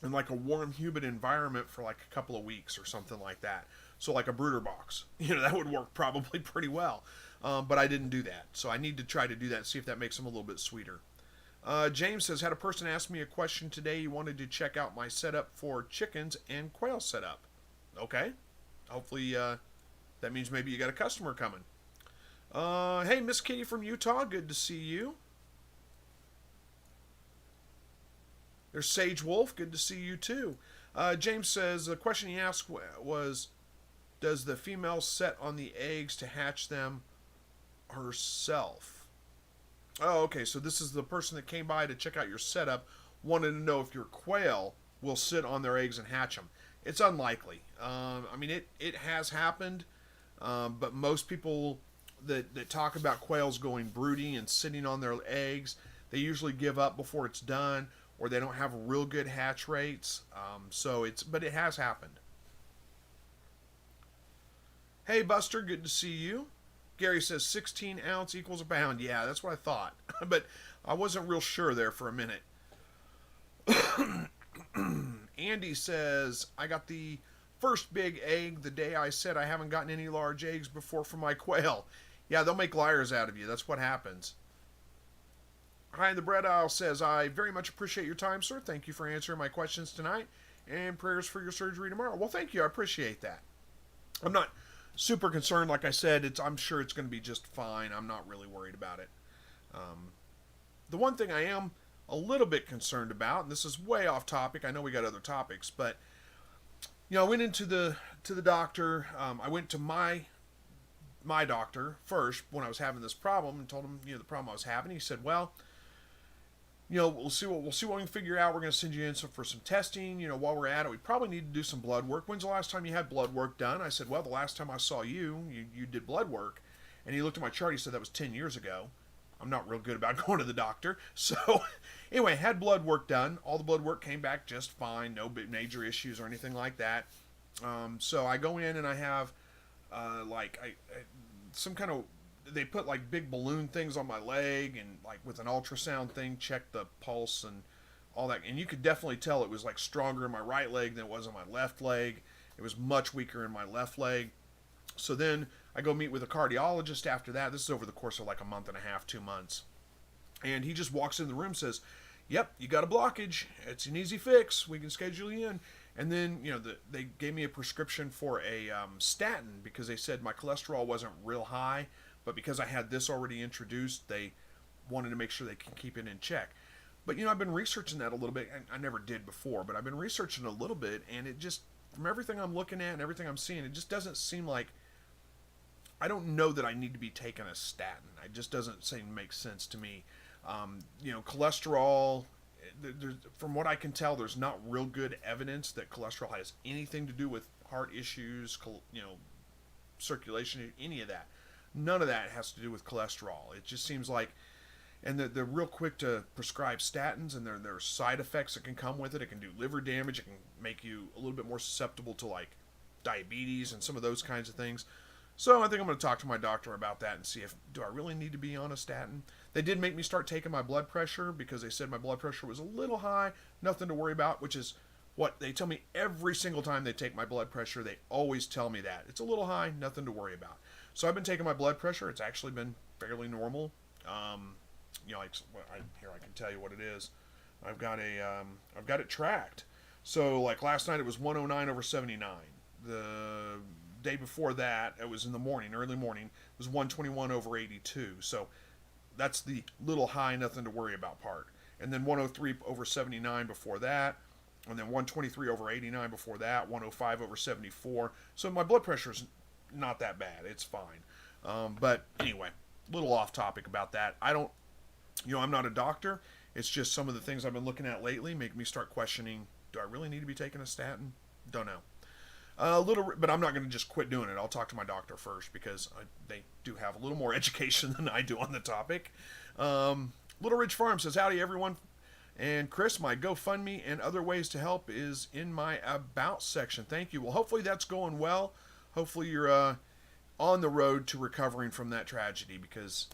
[SPEAKER 1] in like a warm, humid environment for like a couple of weeks or something like that. So like a brooder box, that would work probably pretty well. But I didn't do that. So I need to try to do that and see if that makes them a little bit sweeter. James says, had a person ask me a question today. He wanted to check out my setup for chickens and quail setup. Okay. Hopefully that means maybe you got a customer coming. Hey, Miss Kitty from Utah. Good to see you. There's Sage Wolf. Good to see you too. James says the question he asked was, does the female set on the eggs to hatch them herself? Oh, okay. So this is the person that came by to check out your setup, wanted to know if your quail will sit on their eggs and hatch them. It's unlikely. I mean, it has happened, but most people that talk about quails going broody and sitting on their eggs, they usually give up before it's done, or they don't have real good hatch rates. But it has happened. Hey, Buster, good to see you. Gary says 16 ounce equals a pound. Yeah, that's what I thought. But I wasn't real sure there for a minute. Andy says, I got the first big egg the day I said I haven't gotten any large eggs before from my quail. Yeah, they'll make liars out of you. That's what happens. Hi, the Bread Isle says, I very much appreciate your time, sir. Thank you for answering my questions tonight, and prayers for your surgery tomorrow. Well, thank you. I appreciate that. I'm not super concerned. Like I said, I'm sure it's going to be just fine. I'm not really worried about it. The one thing I am a little bit concerned about, and this is way off topic. I know we got other topics, but I went into the doctor. I went to my doctor first when I was having this problem and told him the problem I was having. He said, well, we'll see what we can figure out. We're going to send you in for some testing. While we're at it, we probably need to do some blood work. When's the last time you had blood work done? I said, well, the last time I saw you did blood work. And he looked at my chart. He said that was 10 years ago. I'm not real good about going to the doctor. So anyway, had blood work done. All the blood work came back just fine. No major issues or anything like that. So I go in and I have some kind of, they put like big balloon things on my leg and like with an ultrasound thing, check the pulse and all that. And you could definitely tell it was like stronger in my right leg than it was in my left leg. It was much weaker in my left leg. So then I go meet with a cardiologist after that. This is over the course of like a month and a half, 2 months. And he just walks in the room and says, yep, you got a blockage. It's an easy fix. We can schedule you in. And then, they gave me a prescription for a statin because they said my cholesterol wasn't real high. But because I had this already introduced, they wanted to make sure they can keep it in check. But, I've been researching that a little bit. I never did before, but I've been researching a little bit. And it just, from everything I'm looking at and everything I'm seeing, it just doesn't seem like, I don't know that I need to be taking a statin. It just doesn't seem to make sense to me. Cholesterol, from what I can tell, there's not real good evidence that cholesterol has anything to do with heart issues, circulation, any of that. None of that has to do with cholesterol. It just seems like, and they're real quick to prescribe statins, and there are side effects that can come with it. It can do liver damage. It can make you a little bit more susceptible to like diabetes and some of those kinds of things. So I think I'm going to talk to my doctor about that and see do I really need to be on a statin. They did make me start taking my blood pressure because they said my blood pressure was a little high, nothing to worry about, which is what they tell me every single time they take my blood pressure. They always tell me that. It's a little high, nothing to worry about. So I've been taking my blood pressure. It's actually been fairly normal. Here I can tell you what it is. I've got it tracked. So like last night it was 109/79. The day before that, it was in the morning, early morning, it was 121/82. So that's the little high, nothing to worry about part. And then 103/79 before that, and then 123/89 before that, 105/74. So my blood pressure is not that bad. It's fine. But anyway, a little off topic about that. I'm not a doctor. It's just some of the things I've been looking at lately make me start questioning, do I really need to be taking a statin? Don't know. But I'm not going to just quit doing it. I'll talk to my doctor first because they do have a little more education than I do on the topic. Little Ridge Farm says, howdy everyone. And Chris, my GoFundMe and other ways to help is in my About section. Thank you. Well, hopefully that's going well. Hopefully you're on the road to recovering from that tragedy because,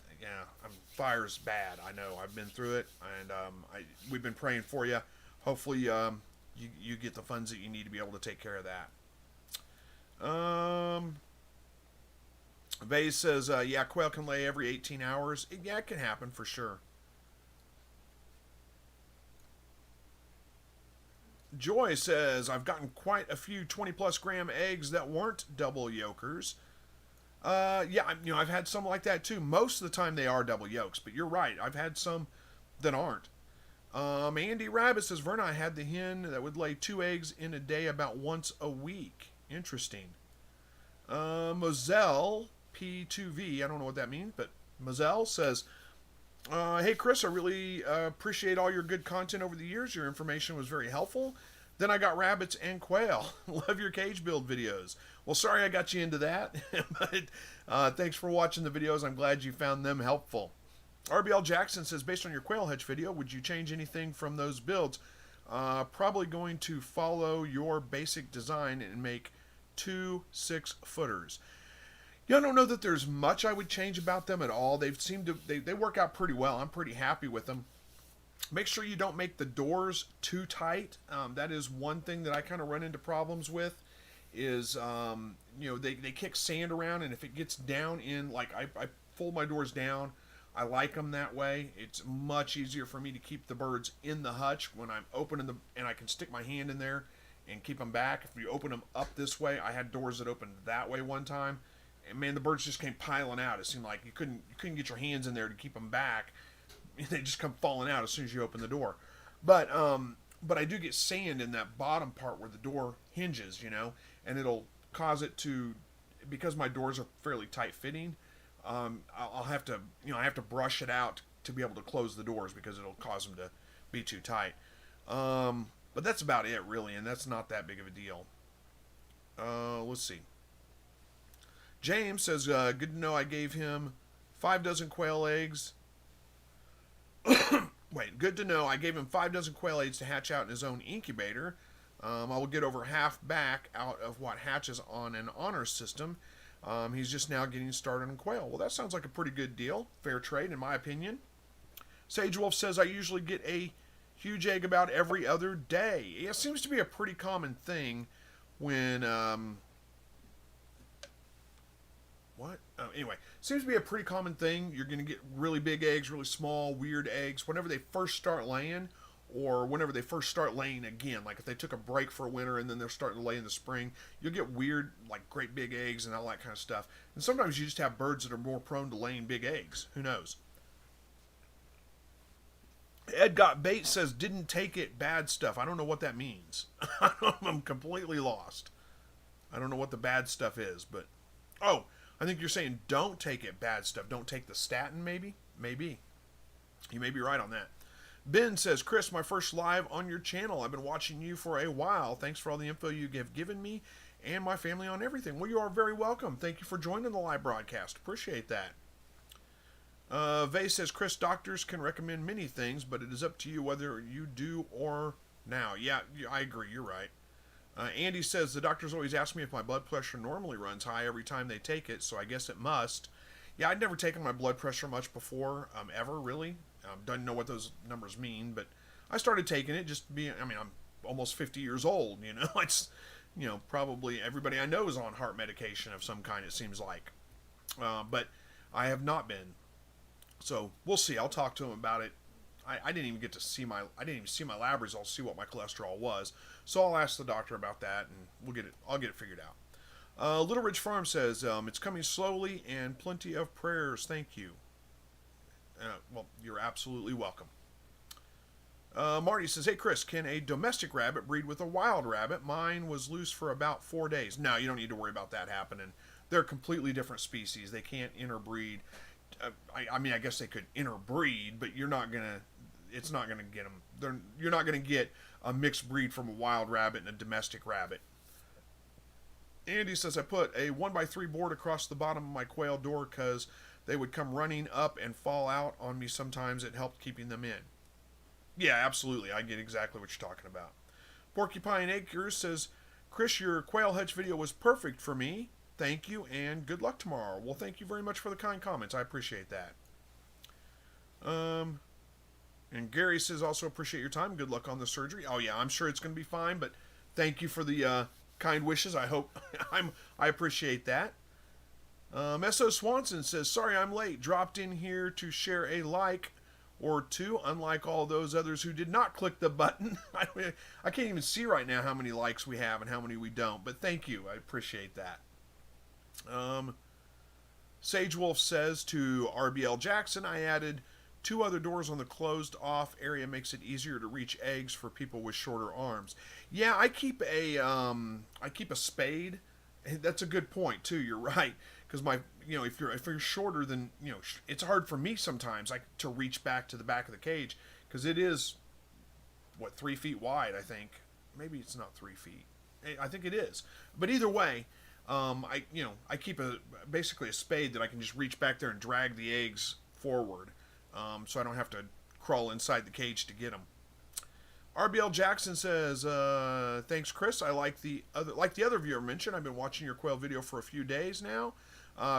[SPEAKER 1] fire's bad. I know. I've been through it, and we've been praying for you. Hopefully you get the funds that you need to be able to take care of that. Um, Vase says, yeah, quail can lay every 18 hours. Yeah, it can happen for sure. Joy says, I've gotten quite a few 20 plus gram eggs that weren't double yolkers. Yeah, I've had some like that too. Most of the time they are double yolks, but you're right. I've had some that aren't. Andy Rabbit says, Verna, I had the hen that would lay 2 eggs in a day about once a week. Interesting. Moselle P2V, I don't know what that means, but Moselle says, hey Chris, I really appreciate all your good content over the years. Your information was very helpful. Then I got rabbits and quail. Love your cage build videos. Well, sorry I got you into that, but thanks for watching the videos. I'm glad you found them helpful. RBL Jackson says, based on your quail hutch video, would you change anything from those builds? Probably going to follow your basic design and make 2 6-footers. Yeah, I don't know that there's much I would change about them at all. They work out pretty well. I'm pretty happy with them. Make sure you don't make the doors too tight. That is one thing that I kind of run into problems with. Is they kick sand around, and if it gets down in, like, I fold my doors down. I like them that way. It's much easier for me to keep the birds in the hutch when I'm opening them, and I can stick my hand in there and keep them back. If you open them up this way, I had doors that opened that way one time, and man, the birds just came piling out. It seemed like you couldn't get your hands in there to keep them back. They just come falling out as soon as you open the door. But I do get sand in that bottom part where the door hinges, and it'll cause it to, because my doors are fairly tight fitting. I'll have to, I have to brush it out to be able to close the doors because it'll cause them to be too tight. But that's about it, really, and that's not that big of a deal. Let's see. James says, good to know I gave him 5 dozen quail eggs. Wait, good to know I gave him 5 dozen quail eggs to hatch out in his own incubator. I will get over half back out of what hatches on an honor system. He's just now getting started on quail. Well, that sounds like a pretty good deal. Fair trade, in my opinion. Sage Wolf says, I usually get a huge egg about every other day. It seems to be a pretty common thing when... anyway, seems to be a pretty common thing. You're going to get really big eggs, really small, weird eggs. Whenever they first start laying, or whenever they first start laying again, like if they took a break for winter and then they're starting to lay in the spring, you'll get weird, like great big eggs and all that kind of stuff. And sometimes you just have birds that are more prone to laying big eggs. Who knows? Ed Got Bait says, didn't take it, bad stuff. I don't know what that means. I'm completely lost. I don't know what the bad stuff is, but... Oh, I think you're saying don't take it, bad stuff. Don't take the statin, maybe? Maybe. You may be right on that. Ben says, Chris, my first live on your channel. I've been watching you for a while. Thanks for all the info you have given me and my family on everything. Well, you are very welcome. Thank you for joining the live broadcast. Appreciate that. Vay says, Chris, doctors can recommend many things, but it is up to you whether you do or now. Yeah, I agree. You're right. Andy says, the doctors always ask me if my blood pressure normally runs high every time they take it, so I guess it must. Yeah, I'd never taken my blood pressure much before, ever, really. Doesn't know what those numbers mean, but I started taking it I'm almost 50 years old, It's, probably everybody I know is on heart medication of some kind, it seems like. But I have not been. So, we'll see. I'll talk to him about it. I didn't even see my lab results, see what my cholesterol was. So I'll ask the doctor about that, and I'll get it figured out. Little Ridge Farm says, it's coming slowly and plenty of prayers. Thank you. Well, you're absolutely welcome. Marty says, hey Chris, can a domestic rabbit breed with a wild rabbit? Mine was loose for about 4 days. No, you don't need to worry about that happening. They're completely different species. They can't interbreed. I guess they could interbreed, but it's not gonna get them. You're not gonna get a mixed breed from a wild rabbit and a domestic rabbit. Andy says, I put a 1x3 board across the bottom of my quail door because they would come running up and fall out on me sometimes. It helped keeping them in. Yeah, absolutely. I get exactly what you're talking about. Porcupine Acres says, Chris, your quail hutch video was perfect for me. Thank you, and good luck tomorrow. Well, thank you very much for the kind comments. I appreciate that. And Gary says, also appreciate your time. Good luck on the surgery. Oh, yeah, I'm sure it's going to be fine, but thank you for the kind wishes. I hope I appreciate that. S.O. Swanson says, sorry I'm late. Dropped in here to share a like or two, unlike all those others who did not click the button. I can't even see right now how many likes we have and how many we don't, but thank you. I appreciate that. Sage Wolf says to RBL Jackson, I added 2 other doors on the closed off area, makes it easier to reach eggs for people with shorter arms. Yeah, I keep a spade. That's a good point too. You're right, because if you're shorter than it's hard for me sometimes to reach back to the back of the cage, because it is 3 feet wide. I think maybe it's not 3 feet. I think it is, but either way, I keep basically a spade that I can just reach back there and drag the eggs forward. So I don't have to crawl inside the cage to get them. RBL Jackson says, thanks, Chris. I like the other viewer mentioned. I've been watching your quail video for a few days now.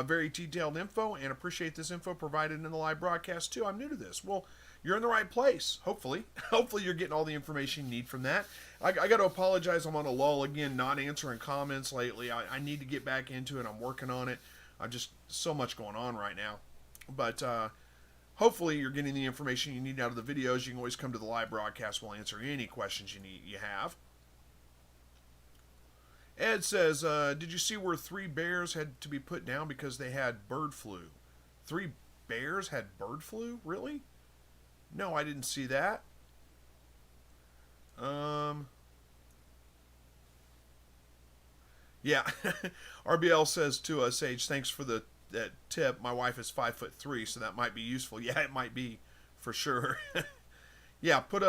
[SPEAKER 1] Very detailed info, and appreciate this info provided in the live broadcast too. I'm new to this. Well, you're in the right place. Hopefully you're getting all the information you need from that. I got to apologize. I'm on a lull again, not answering comments lately. I need to get back into it. I'm working on it. Just so much going on right now, but hopefully you're getting the information you need out of the videos. You can always come to the live broadcast. We'll answer any questions you have. Ed says, did you see where 3 bears had to be put down because they had bird flu? 3 bears had bird flu? Really? No, I didn't see that. Yeah. RBL says to us, Sage, thanks for that tip. My wife is 5'3", so that might be useful. Yeah, it might be for sure. Yeah, put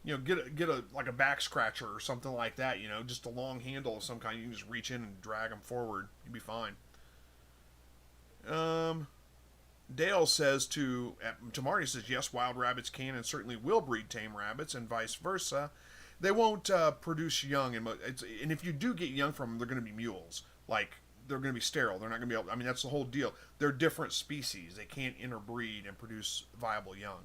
[SPEAKER 1] get a like a back scratcher or something like that. Just a long handle of some kind. You can just reach in and drag them forward. You'll be fine. Dale says to Marty, says, yes, wild rabbits can and certainly will breed tame rabbits, and vice versa. They won't produce young, and if you do get young from them, they're going to be mules. Like, they're going to be sterile. They're not going to be able. I mean, that's the whole deal. They're different species. They can't interbreed and produce viable young.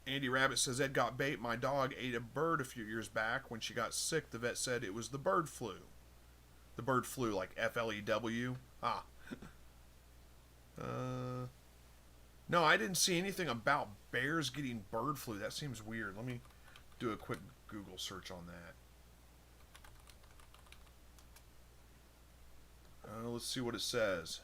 [SPEAKER 1] Andy Rabbit says, Ed got bait. My dog ate a bird a few years back. When she got sick, the vet said it was the bird flu. The bird flu, like F-L-E-W. Ah. No, I didn't see anything about bears getting bird flu. That seems weird. Let me do a quick Google search on that. Let's see what it says.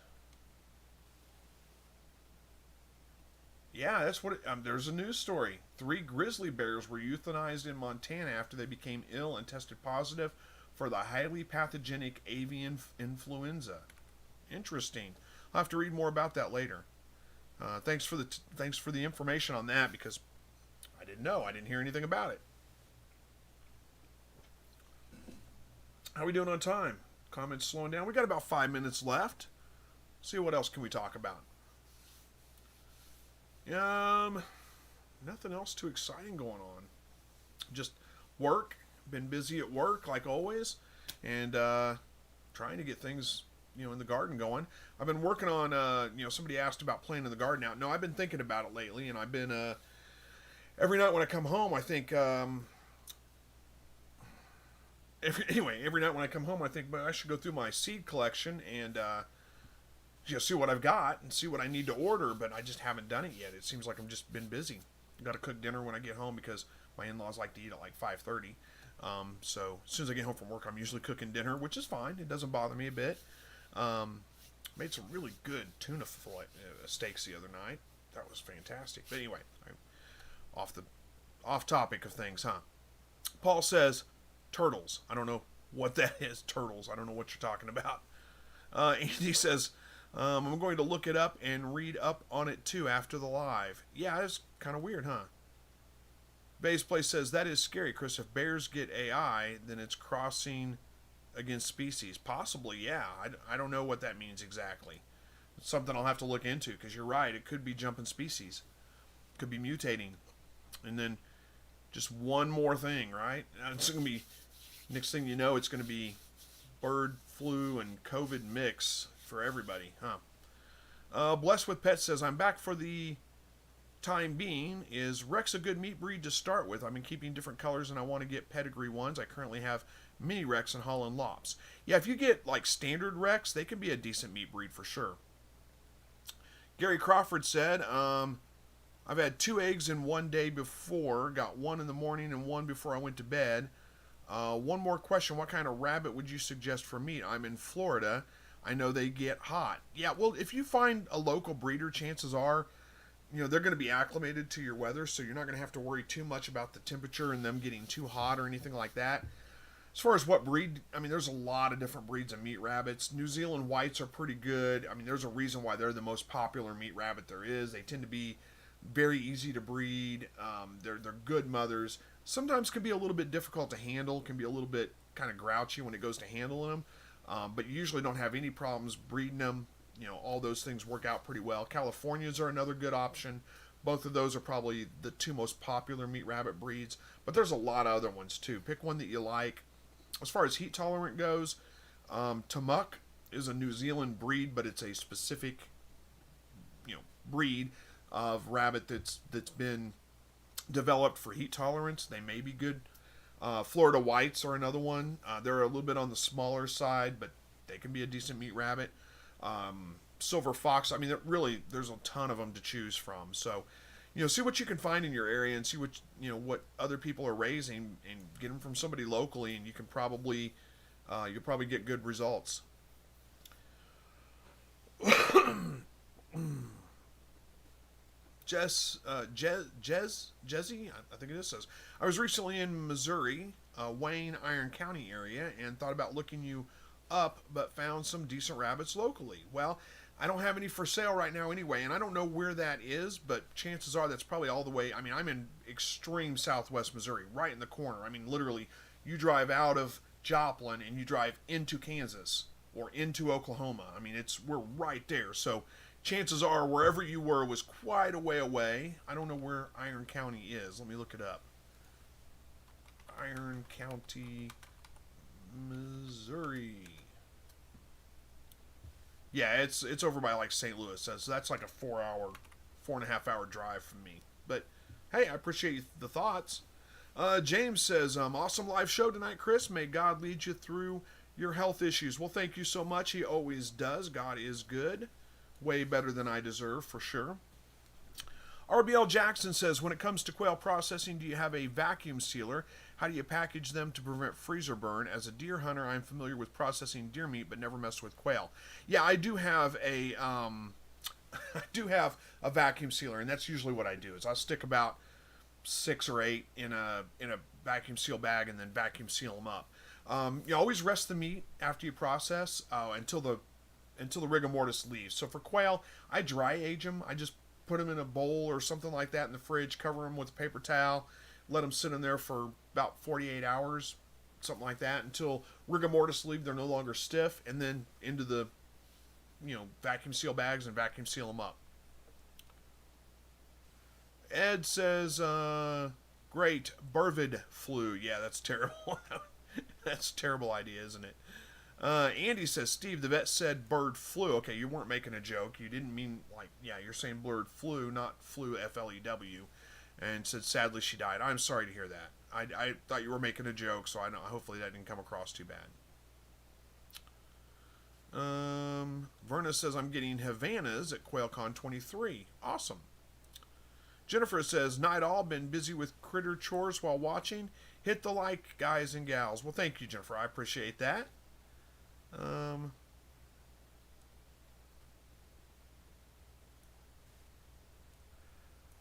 [SPEAKER 1] Yeah, that's what there's a news story. 3 grizzly bears were euthanized in Montana after they became ill and tested positive for the highly pathogenic avian influenza. Interesting. I'll have to read more about that later. Thanks for the information on that, because I didn't know. I didn't hear anything about it. How are we doing on time? Comments slowing down. We got about 5 minutes left. See what else can we talk about. Nothing else too exciting going on. Just work. Been busy at work like always, and trying to get things in the garden going. I've been working on somebody asked about playing in the garden out. No, I've been thinking about it lately, and I've been every night when I come home, I think every night when I come home, I think, but I should go through my seed collection and see what I've got and see what I need to order, but I just haven't done it yet. It seems like I've just been busy. Got to cook dinner when I get home because my in-laws like to eat at like 5:30. So as soon as I get home from work, I'm usually cooking dinner, which is fine. It doesn't bother me a bit. Made some really good tuna fillet steaks the other night. That was fantastic. But anyway, off topic of things, huh? Paul says turtles. I don't know what that is. Turtles. I don't know what you're talking about. Andy says, I'm going to look it up and read up on it too after the live. Yeah, it's kind of weird, huh? Bay's Place says, that is scary, Chris. If bears get AI, then it's crossing against species. Possibly, yeah. I don't know what that means exactly. It's something I'll have to look into, because you're right. It could be jumping species. It could be mutating. And then just one more thing, right? It's going to be, next thing you know, it's going to be bird flu and COVID mix for everybody, huh? Blessed with Pets says, I'm back for the time being, is Rex a good meat breed to start with? I've been keeping different colors and I want to get pedigree ones. I currently have mini Rex and Holland Lops. Yeah, if you get like standard Rex, they can be a decent meat breed for sure. Gary Crawford said, I've had 2 eggs in one day before. Got one in the morning and one before I went to bed. One more question. What kind of rabbit would you suggest for meat? I'm in Florida. I know they get hot. Yeah, well, if you find a local breeder, chances are, they're going to be acclimated to your weather, so you're not going to have to worry too much about the temperature and them getting too hot or anything like that. As far as what breed, there's a lot of different breeds of meat rabbits. New Zealand whites are pretty good. There's a reason why they're the most popular meat rabbit there is. They tend to be very easy to breed. They're good mothers. Sometimes can be a little bit difficult to handle. Can be a little bit kind of grouchy when it goes to handling them. But you usually don't have any problems breeding them. All those things work out pretty well. Californias are another good option. Both of those are probably the 2 most popular meat rabbit breeds. But there's a lot of other ones too. Pick one that you like. As far as heat tolerant goes, Tamuk is a New Zealand breed, but it's a specific, breed of rabbit that's been developed for heat tolerance. They may be good. Florida whites are another one. They're a little bit on the smaller side, but they can be a decent meat rabbit. Silver fox. There's a ton of them to choose from. So, see what you can find in your area and see what other people are raising and get them from somebody locally, and you can probably you'll probably get good results. Jezzy, I think it is, says, I was recently in Missouri, Wayne, Iron County area, and thought about looking you up, but found some decent rabbits locally. Well, I don't have any for sale right now anyway, and I don't know where that is, but chances are that's probably all the way. I'm in extreme southwest Missouri, right in the corner. Literally, you drive out of Joplin and you drive into Kansas or into Oklahoma. We're right there. So chances are wherever you were was quite a way away. I don't know where Iron County is. Let me look it up. Iron County, Missouri. Yeah, it's over by like St. Louis, so that's like a 4.5 hour drive from me. But hey, I appreciate the thoughts. James says, awesome live show tonight, Chris. May God lead you through your health issues. Well, thank you so much. He always does. God is good. Way better than I deserve, for sure. RBL Jackson says, when it comes to quail processing, do you have a vacuum sealer? How do you package them to prevent freezer burn? As a deer hunter, I'm familiar with processing deer meat, but never messed with quail. Yeah, I do have a vacuum sealer, and that's usually what I do. Is I'll stick about 6 or 8 in a vacuum seal bag and then vacuum seal them up. You always rest the meat after you process until the rigor mortis leaves. So for quail, I dry age them. I just put them in a bowl or something like that in the fridge, cover them with a paper towel, let them sit in there for about 48 hours, something like that, until rigor mortis leave. They're no longer stiff, and then into the vacuum seal bags and vacuum seal them up. Ed says, great, Burvid flu. Yeah, that's terrible. That's a terrible idea, isn't it? Andy says, Steve, the vet said bird flu. Okay, you weren't making a joke. You didn't mean, you're saying bird flu, not flu, F-L-E-W. And said, sadly, she died. I'm sorry to hear that. I thought you were making a joke, so hopefully that didn't come across too bad. Verna says, I'm getting Havanas at QuailCon 23. Awesome. Jennifer says, night all, been busy with critter chores while watching. Hit the like, guys and gals. Well, thank you, Jennifer. I appreciate that.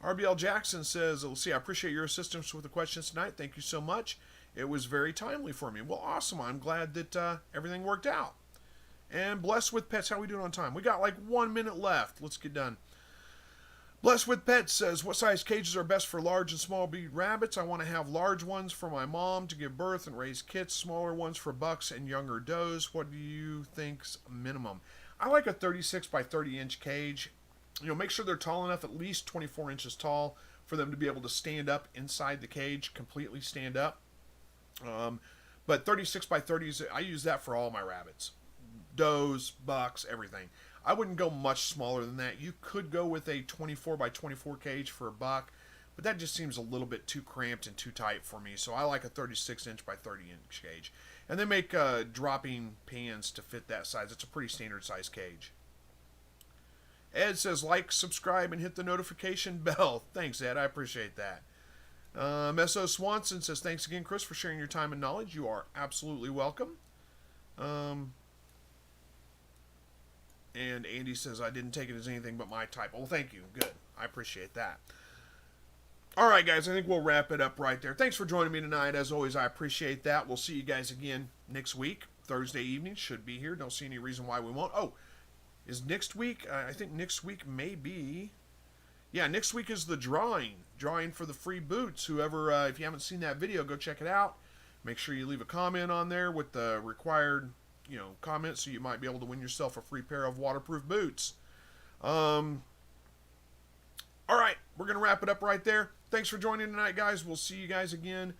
[SPEAKER 1] RBL Jackson says, let's see, I appreciate your assistance with the questions tonight. Thank you so much. It was very timely for me. Well, awesome. I'm glad that everything worked out. And Blessed with Pets, how are we doing on time? We got like 1 minute left. Let's get done. Blessed with Pets says, what size cages are best for large and small breed rabbits? I want to have large ones for my mom to give birth and raise kits, smaller ones for bucks and younger does. What do you think's minimum? I like a 36 by 30 inch cage. Make sure they're tall enough, at least 24 inches tall, for them to be able to stand up inside the cage, completely stand up. But 36 by 30s, I use that for all my rabbits. Does, bucks, everything. I wouldn't go much smaller than that. You could go with a 24 by 24 cage for a buck, but that just seems a little bit too cramped and too tight for me. So I like a 36 inch by 30 inch cage. And they make dropping pans to fit that size. It's a pretty standard size cage. Ed says like, subscribe, and hit the notification bell. Thanks, Ed. I appreciate that. S.O. Swanson says, thanks again, Chris, for sharing your time and knowledge. You are absolutely welcome. And Andy says, I didn't take it as anything but my type. Well, thank you. Good. I appreciate that. All right, guys, I think we'll wrap it up right there. Thanks for joining me tonight. As always, I appreciate that. We'll see you guys again next week. Thursday evening should be here. Don't see any reason why we won't. Oh, is next week? I think next week may be... Yeah, next week is the drawing for the free boots. Whoever, if you haven't seen that video, go check it out. Make sure you leave a comment on there with the required, comments, so you might be able to win yourself a free pair of waterproof boots. All right, we're going to wrap it up right there. Thanks for joining tonight, guys. We'll see you guys again